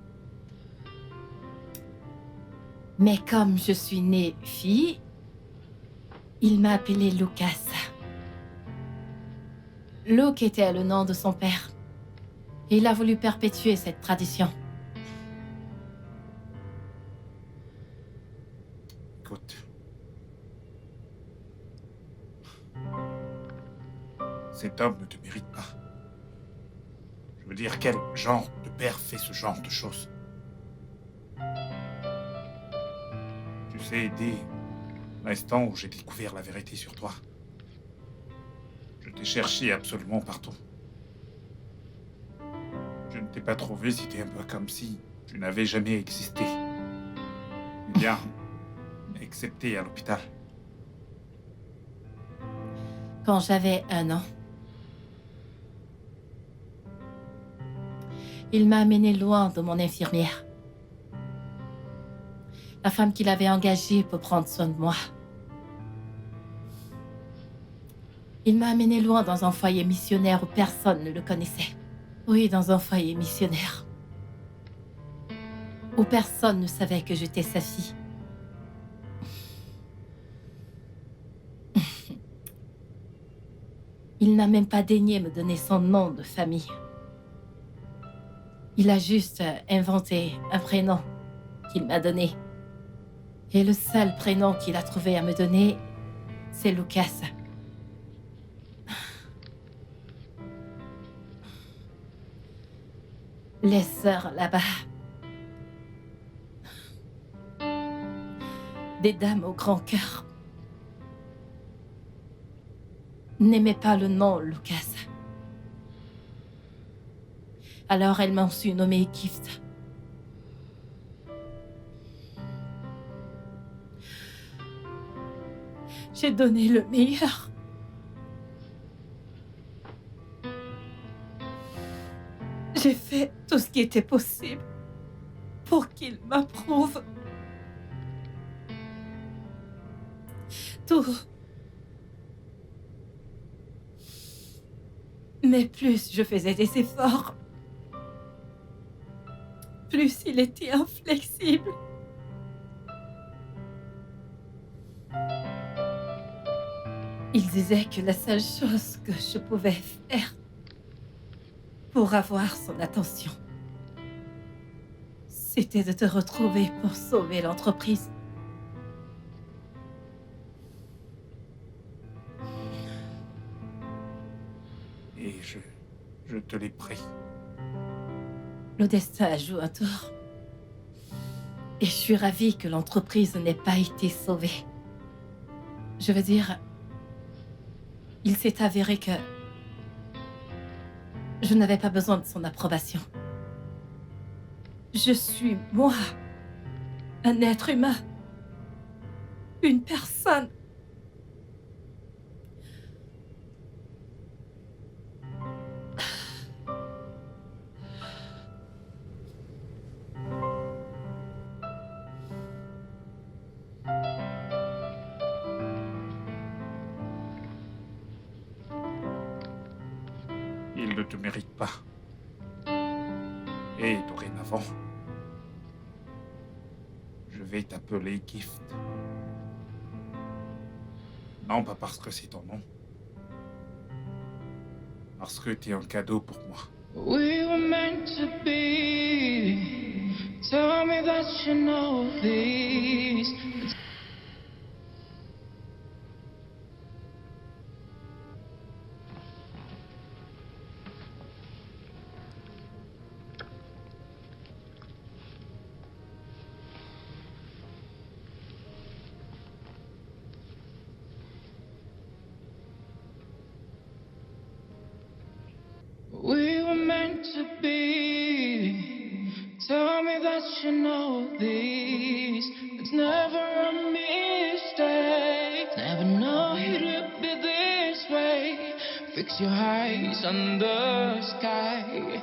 Mais comme je suis née fille, il m'a appelée Lucas. Luke était le nom de son père. Et il a voulu perpétuer cette tradition. Écoute. Cet homme ne te mérite pas. Je veux dire, quel genre de père fait ce genre de choses? Tu sais, dès l'instant où j'ai découvert la vérité sur toi, je t'ai cherché absolument partout. Je ne t'ai pas trouvé, c'était un peu comme si tu n'avais jamais existé. Eh bien, excepté à l'hôpital. Quand j'avais 1 an, il m'a amené loin de mon infirmière. La femme qu'il avait engagée pour prendre soin de moi. Il m'a amené loin dans un foyer missionnaire où personne ne le connaissait. Oui, dans un foyer missionnaire. Où personne ne savait que j'étais sa fille. Il n'a même pas daigné me donner son nom de famille. Il a juste inventé un prénom qu'il m'a donné. Et le seul prénom qu'il a trouvé à me donner, c'est Lucas. Les sœurs là-bas. Des dames au grand cœur. N'aimaient pas le nom Lucas. Alors elles m'ont su nommer Gift. J'ai donné le meilleur. J'ai fait tout ce qui était possible pour qu'il m'approuve. tout. Mais plus je faisais des efforts, plus il était inflexible. Il disait que la seule chose que je pouvais faire pour avoir son attention, c'était de te retrouver pour sauver l'entreprise. Et je te l'ai pris. Le destin a joué un tour. Et je suis ravie que l'entreprise n'ait pas été sauvée. Je veux dire, il s'est avéré que je n'avais pas besoin de son approbation. Je suis, moi, un être humain, une personne. Il ne te mérite pas. Et dorénavant, je vais t'appeler Gift. Non, pas parce que c'est ton nom. Parce que t'es un cadeau pour moi. We were meant to be. Tell me that you know this. We were meant to be. Tell me that you know this. It's never a mistake. Never know it would be this way. Fix your eyes on the sky.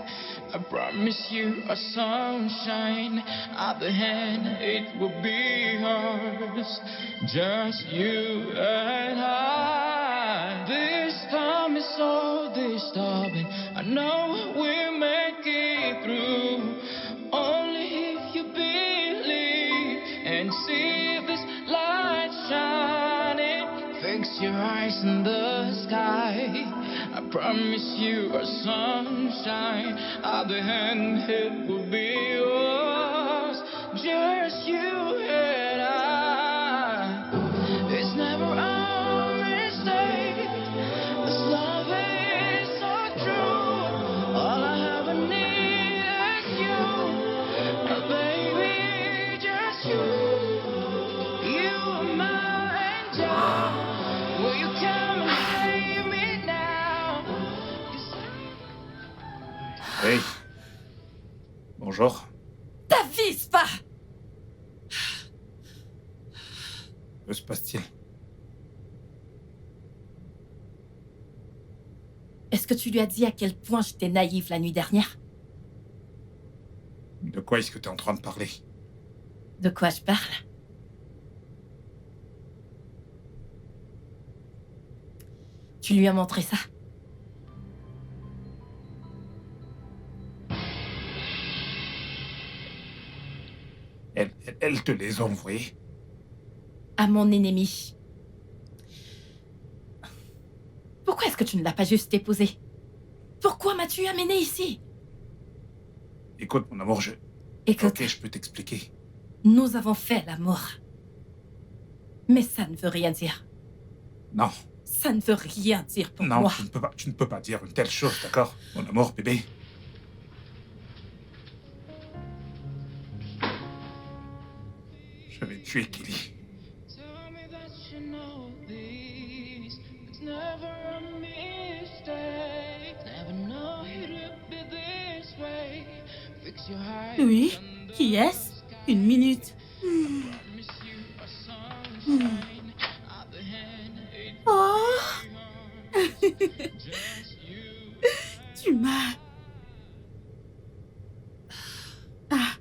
I promise you a sunshine. At the end, it will be ours. Just you and I. This time is so disturbing. I know we'll make it through. Only if you believe and see this light shining. Fix your eyes in the sky. I promise you a sunshine. At the end, it will be yours. Just you and I. It's never a mistake. This love is so true. All I ever need is you. Baby, just you. You are my angel. Will you come and save me now? Hey. Bonjour. T'avises pas! Que se passe-t-il? Est-ce que tu lui as dit à quel point j'étais naïve la nuit dernière? De quoi est-ce que tu es en train de parler? De quoi je parle? Tu lui as montré ça? Elle te les a envoyés? À mon ennemi. Pourquoi est-ce que tu ne l'as pas juste épousé? Pourquoi m'as-tu amené ici? Écoute, mon amour, Écoute, Ok, je peux t'expliquer. nous avons fait l'amour. Mais ça ne veut rien dire. Non, Ça ne veut rien dire pour non, moi. tu ne peux pas dire une telle chose, d'accord? Mon amour, bébé. Je vais tuer Kelly. Tell me that you know this. It's never a mistake. Never know it would be this way. Fix your eyes Oui, on the qui est-ce? Une minute. promise you a sunshine. At the end, it Oh, just you. tu m'as... Ah,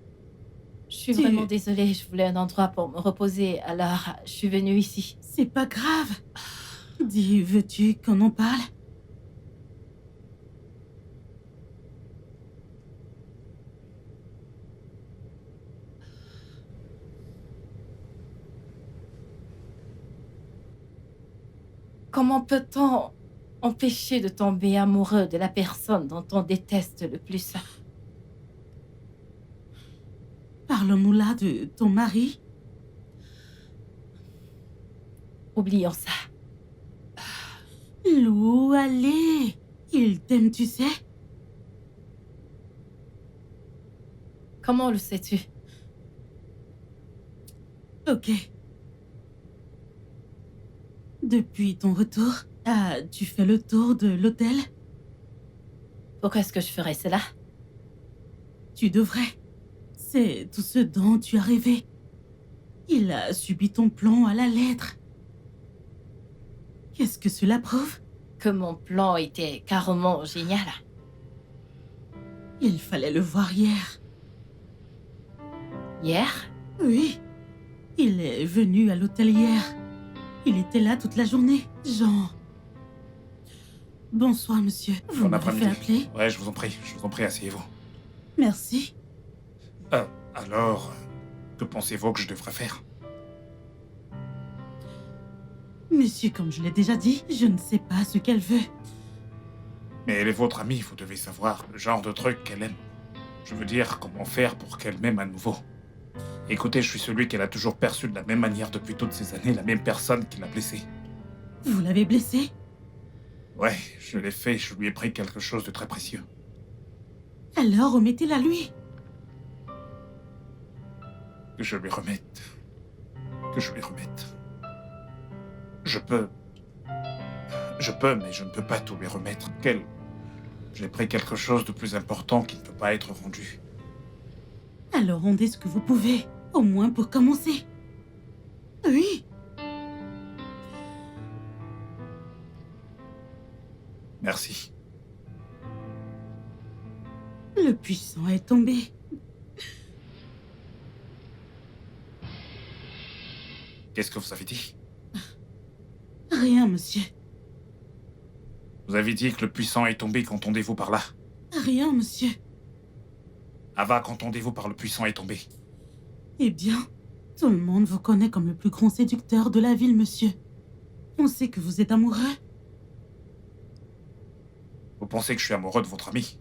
suis Tu- vraiment désolée, je voulais un endroit pour me reposer, alors je suis venue ici. C'est pas grave. Dis, veux-tu qu'on en parle? Comment peut-on empêcher de tomber amoureux de la personne dont on déteste le plus? Parlons-nous là de ton mari? Oublions ça. Lou, allez. Il t'aime, tu sais? Comment le sais-tu? Ok. Depuis ton retour, as-tu fait le tour de l'hôtel? Pourquoi est-ce que je ferais cela? Tu devrais. C'est tout ce dont tu as rêvé. Il a subi ton plan à la lettre. Qu'est-ce que cela prouve? Que mon plan était carrément génial. Il fallait le voir hier. Hier? Oui. Il est venu à l'hôtel hier. Il était là toute la journée. Jean. Bonsoir, monsieur. Vous Bon m'avez fait après-midi. appeler? Ouais, je vous en prie, asseyez-vous. Merci. Alors, que pensez-vous que je devrais faire? Monsieur, comme je l'ai déjà dit, je ne sais pas ce qu'elle veut. Mais elle est votre amie, vous devez savoir le genre de truc qu'elle aime. Je veux dire, comment faire pour qu'elle m'aime à nouveau. Écoutez, je suis celui qu'elle a toujours perçu de la même manière depuis toutes ces années, la même personne qui l'a blessée. Vous l'avez blessé? Ouais, je l'ai fait, je lui ai pris quelque chose de très précieux. Alors remettez-la lui. Que je lui remette. Que je lui remette. Je peux, mais je ne peux pas tout lui remettre. J'ai pris quelque chose de plus important qui ne peut pas être rendu. Alors rendez ce que vous pouvez, au moins pour commencer. Oui. Merci. Le puissant est tombé. Qu'est-ce que vous avez dit? Rien, monsieur. Vous avez dit que le puissant est tombé, qu'entendez-vous par là? Rien, monsieur. Ava, qu'entendez-vous par le puissant est tombé? Eh bien, tout le monde vous connaît comme le plus grand séducteur de la ville, monsieur. On sait que vous êtes amoureux. Vous pensez que je suis amoureux de votre ami?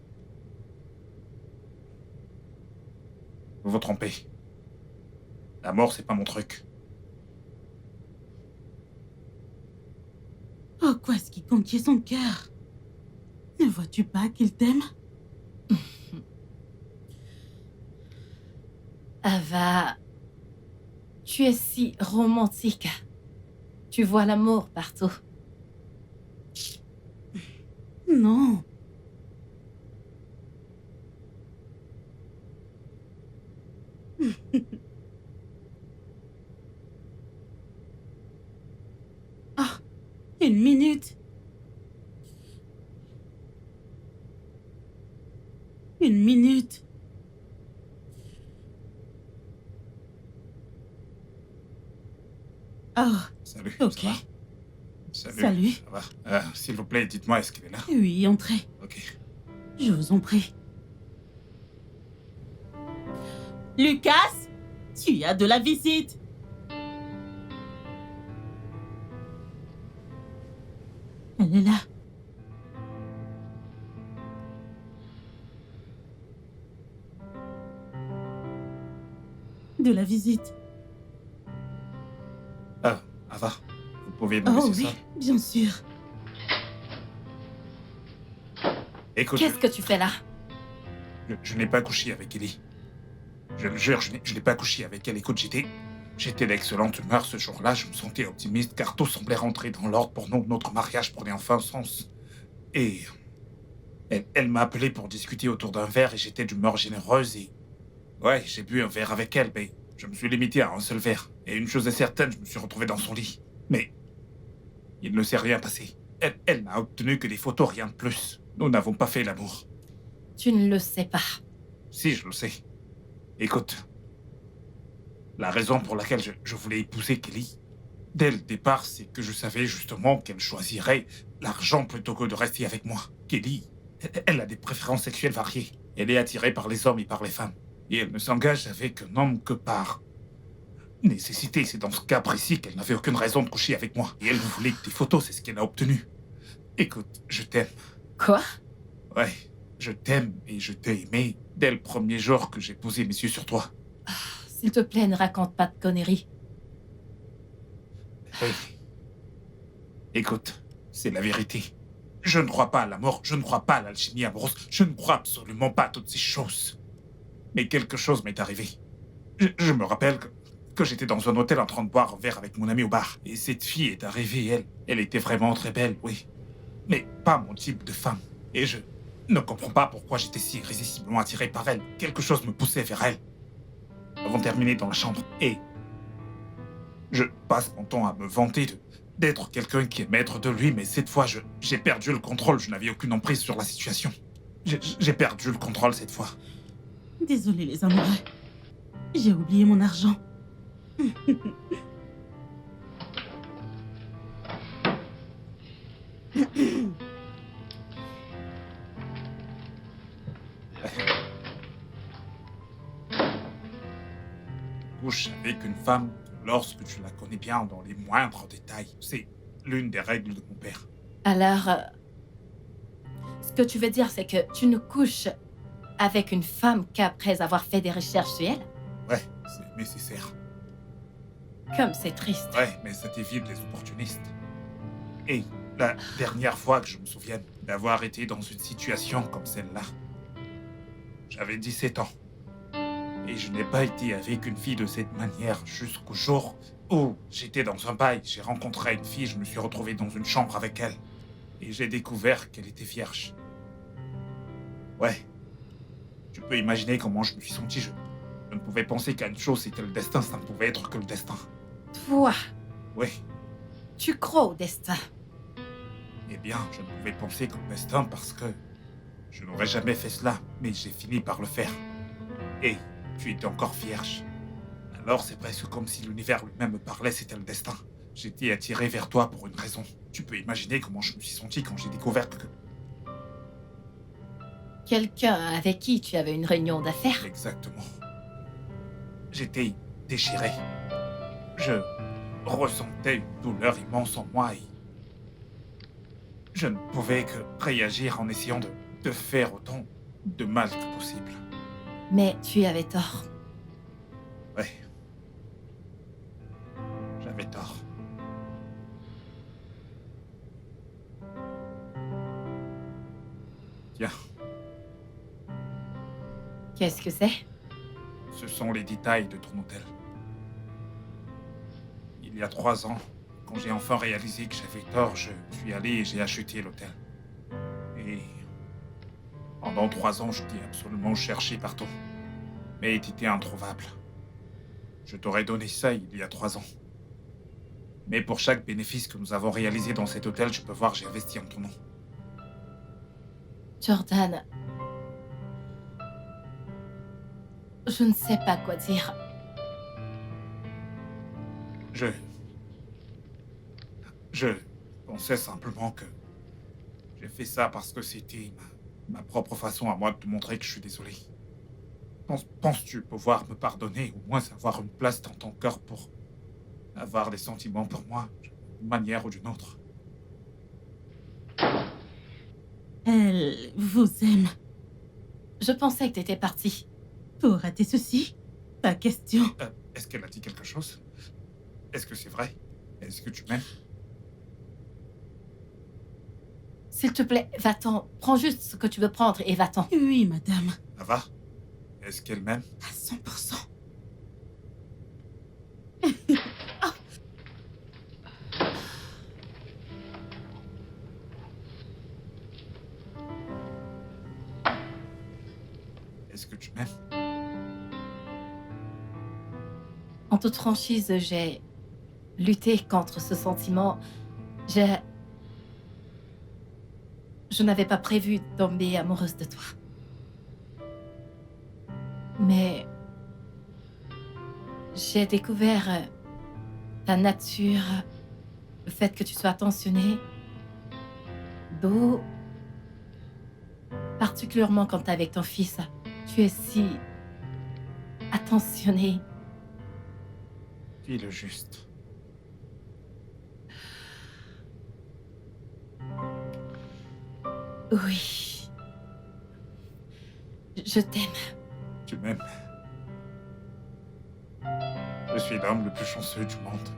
Vous vous trompez. La mort, c'est pas mon truc. Oh, quoi est-ce qui conquiert son cœur? Ne vois-tu pas qu'il t'aime? Ava, tu es si romantique. Tu vois l'amour partout. Non. Ah, une minute. Une minute. Oh, Salut. ok. Ça va? Salut. Salut. Ça va? S'il vous plaît, dites-moi, est-ce qu'il est là? Oui, entrez. Ok. Je vous en prie. Lucas, tu as de la visite. Elle est là. De la visite. Ava, vous pouvez me Oh laisser oui, ça? bien sûr. Écoute, Qu'est-ce que tu fais là? je n'ai pas couché avec Ellie. Je le jure, je n'ai pas couché avec elle. Écoute, j'étais d'excellente humeur ce jour-là. Je me sentais optimiste car tout semblait rentrer dans l'ordre pour nous. Notre mariage prenait enfin sens. Et elle m'a appelé pour discuter autour d'un verre et j'étais d'humeur généreuse et... Ouais, j'ai bu un verre avec elle, mais je me suis limité à un seul verre. Et une chose est certaine, je me suis retrouvé dans son lit. Mais il ne s'est rien passé. Elle n'a obtenu que des photos, rien de plus. Nous n'avons pas fait l'amour. Tu ne le sais pas. Si, je le sais. Écoute, La raison pour laquelle je voulais épouser Kelly, dès le départ, c'est que je savais justement qu'elle choisirait l'argent plutôt que de rester avec moi. Kelly, elle a des préférences sexuelles variées. Elle est attirée par les hommes et par les femmes. Et elle ne s'engage avec un homme que par nécessité. C'est dans ce cas précis qu'elle n'avait aucune raison de coucher avec moi. Et elle voulait tes photos, c'est ce qu'elle a obtenu. Écoute, je t'aime. Quoi? Ouais, je t'aime et je t'ai aimé dès le premier jour que j'ai posé mes yeux sur toi. S'il te plaît, ne raconte pas de conneries. Hey. Écoute, c'est la vérité. Je ne crois pas à la mort, je ne crois pas à l'alchimie amoureuse, je ne crois absolument pas à toutes ces choses. Mais quelque chose m'est arrivé. Je me rappelle que j'étais dans un hôtel en train de boire un verre avec mon ami au bar. Et cette fille est arrivée, elle était vraiment très belle, oui. Mais pas mon type de femme. Et je ne comprends pas pourquoi j'étais si irrésistiblement attiré par elle. Quelque chose me poussait vers elle. Nous avons terminé dans la chambre et je passe mon temps à me vanter d'être quelqu'un qui est maître de lui, mais cette fois, j'ai perdu le contrôle. Je n'avais aucune emprise sur la situation. J'ai perdu le contrôle cette fois. Désolé les amoureux. J'ai oublié mon argent. Couche avec une femme lorsque tu la connais bien dans les moindres détails. C'est l'une des règles de mon père. Alors, ce que tu veux dire, c'est que tu ne couches avec une femme qu'après avoir fait des recherches sur elle? Ouais, c'est nécessaire. Comme c'est triste. Ouais, mais ça t'évite les opportunistes. Et la dernière fois que je me souvienne d'avoir été dans une situation comme celle-là, j'avais 17 ans. Et je n'ai pas été avec une fille de cette manière jusqu'au jour où j'étais dans un bail. J'ai rencontré une fille, je me suis retrouvé dans une chambre avec elle. Et j'ai découvert qu'elle était vierge. Ouais. Tu peux imaginer comment je me suis senti. Je ne pouvais penser qu'à une chose, c'était le destin. Ça ne pouvait être que le destin. Toi, Oui. tu crois au destin. Eh bien, je ne pouvais penser qu'au destin parce que je n'aurais jamais fait cela. Mais j'ai fini par le faire. Et tu étais encore vierge. Alors c'est presque comme si l'univers lui-même me parlait, c'était le destin. J'étais attiré vers toi pour une raison. Tu peux imaginer comment je me suis senti quand j'ai découvert que... Quelqu'un avec qui tu avais une réunion d'affaires? Exactement. J'étais déchiré. Je ressentais une douleur immense en moi et... je ne pouvais que réagir en essayant de faire autant de mal que possible. Mais tu avais tort. Ouais. J'avais tort. Tiens, Qu'est-ce que c'est? ce sont les détails de ton hôtel. Il y a 3 ans, quand j'ai enfin réalisé que j'avais tort, je suis allé et j'ai acheté l'hôtel. Et pendant 3 ans, je t'ai absolument cherché partout. Mais t'étais introuvable. Je t'aurais donné ça il y a 3 ans. Mais pour chaque bénéfice que nous avons réalisé dans cet hôtel, tu peux voir, j'ai investi en ton nom. Jordan, je ne sais pas quoi dire. Je pensais simplement que j'ai fait ça parce que c'était ma propre façon à moi de te montrer que je suis désolé. Penses-tu pouvoir me pardonner, ou au moins avoir une place dans ton cœur pour avoir des sentiments pour moi, d'une manière ou d'une autre? Elle vous aime. Je pensais que t'étais parti. Pour rater ceci, pas question. Est-ce qu'elle a dit quelque chose? Est-ce que c'est vrai? Est-ce que tu m'aimes? S'il te plaît, va-t'en. Prends juste ce que tu veux prendre et va-t'en. Oui, madame, Ça va? Est-ce qu'elle m'aime? à 100%. Est-ce que tu m'aimes? En toute franchise, j'ai lutté contre ce sentiment. Je n'avais pas prévu de tomber amoureuse de toi. Mais J'ai découvert ta nature, le fait que tu sois attentionné, beau, particulièrement quand t'es avec ton fils. Tu es si attentionné. Dis le juste. Oui. Je t'aime. Tu m'aimes. Je suis l'homme le plus chanceux du monde.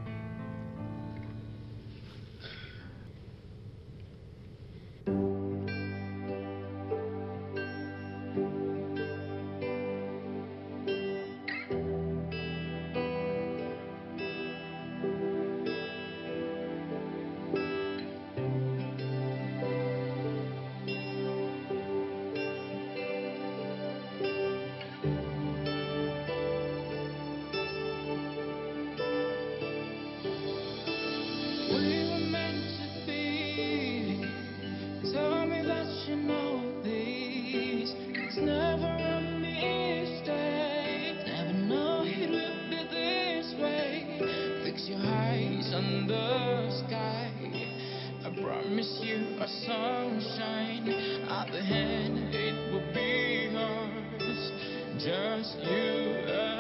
We were meant to be. Tell me that you know this. It's never a mistake. Never know it would be this way. Fix your eyes on the sky. I promise you a sunshine. At the end, it will be ours. Just you and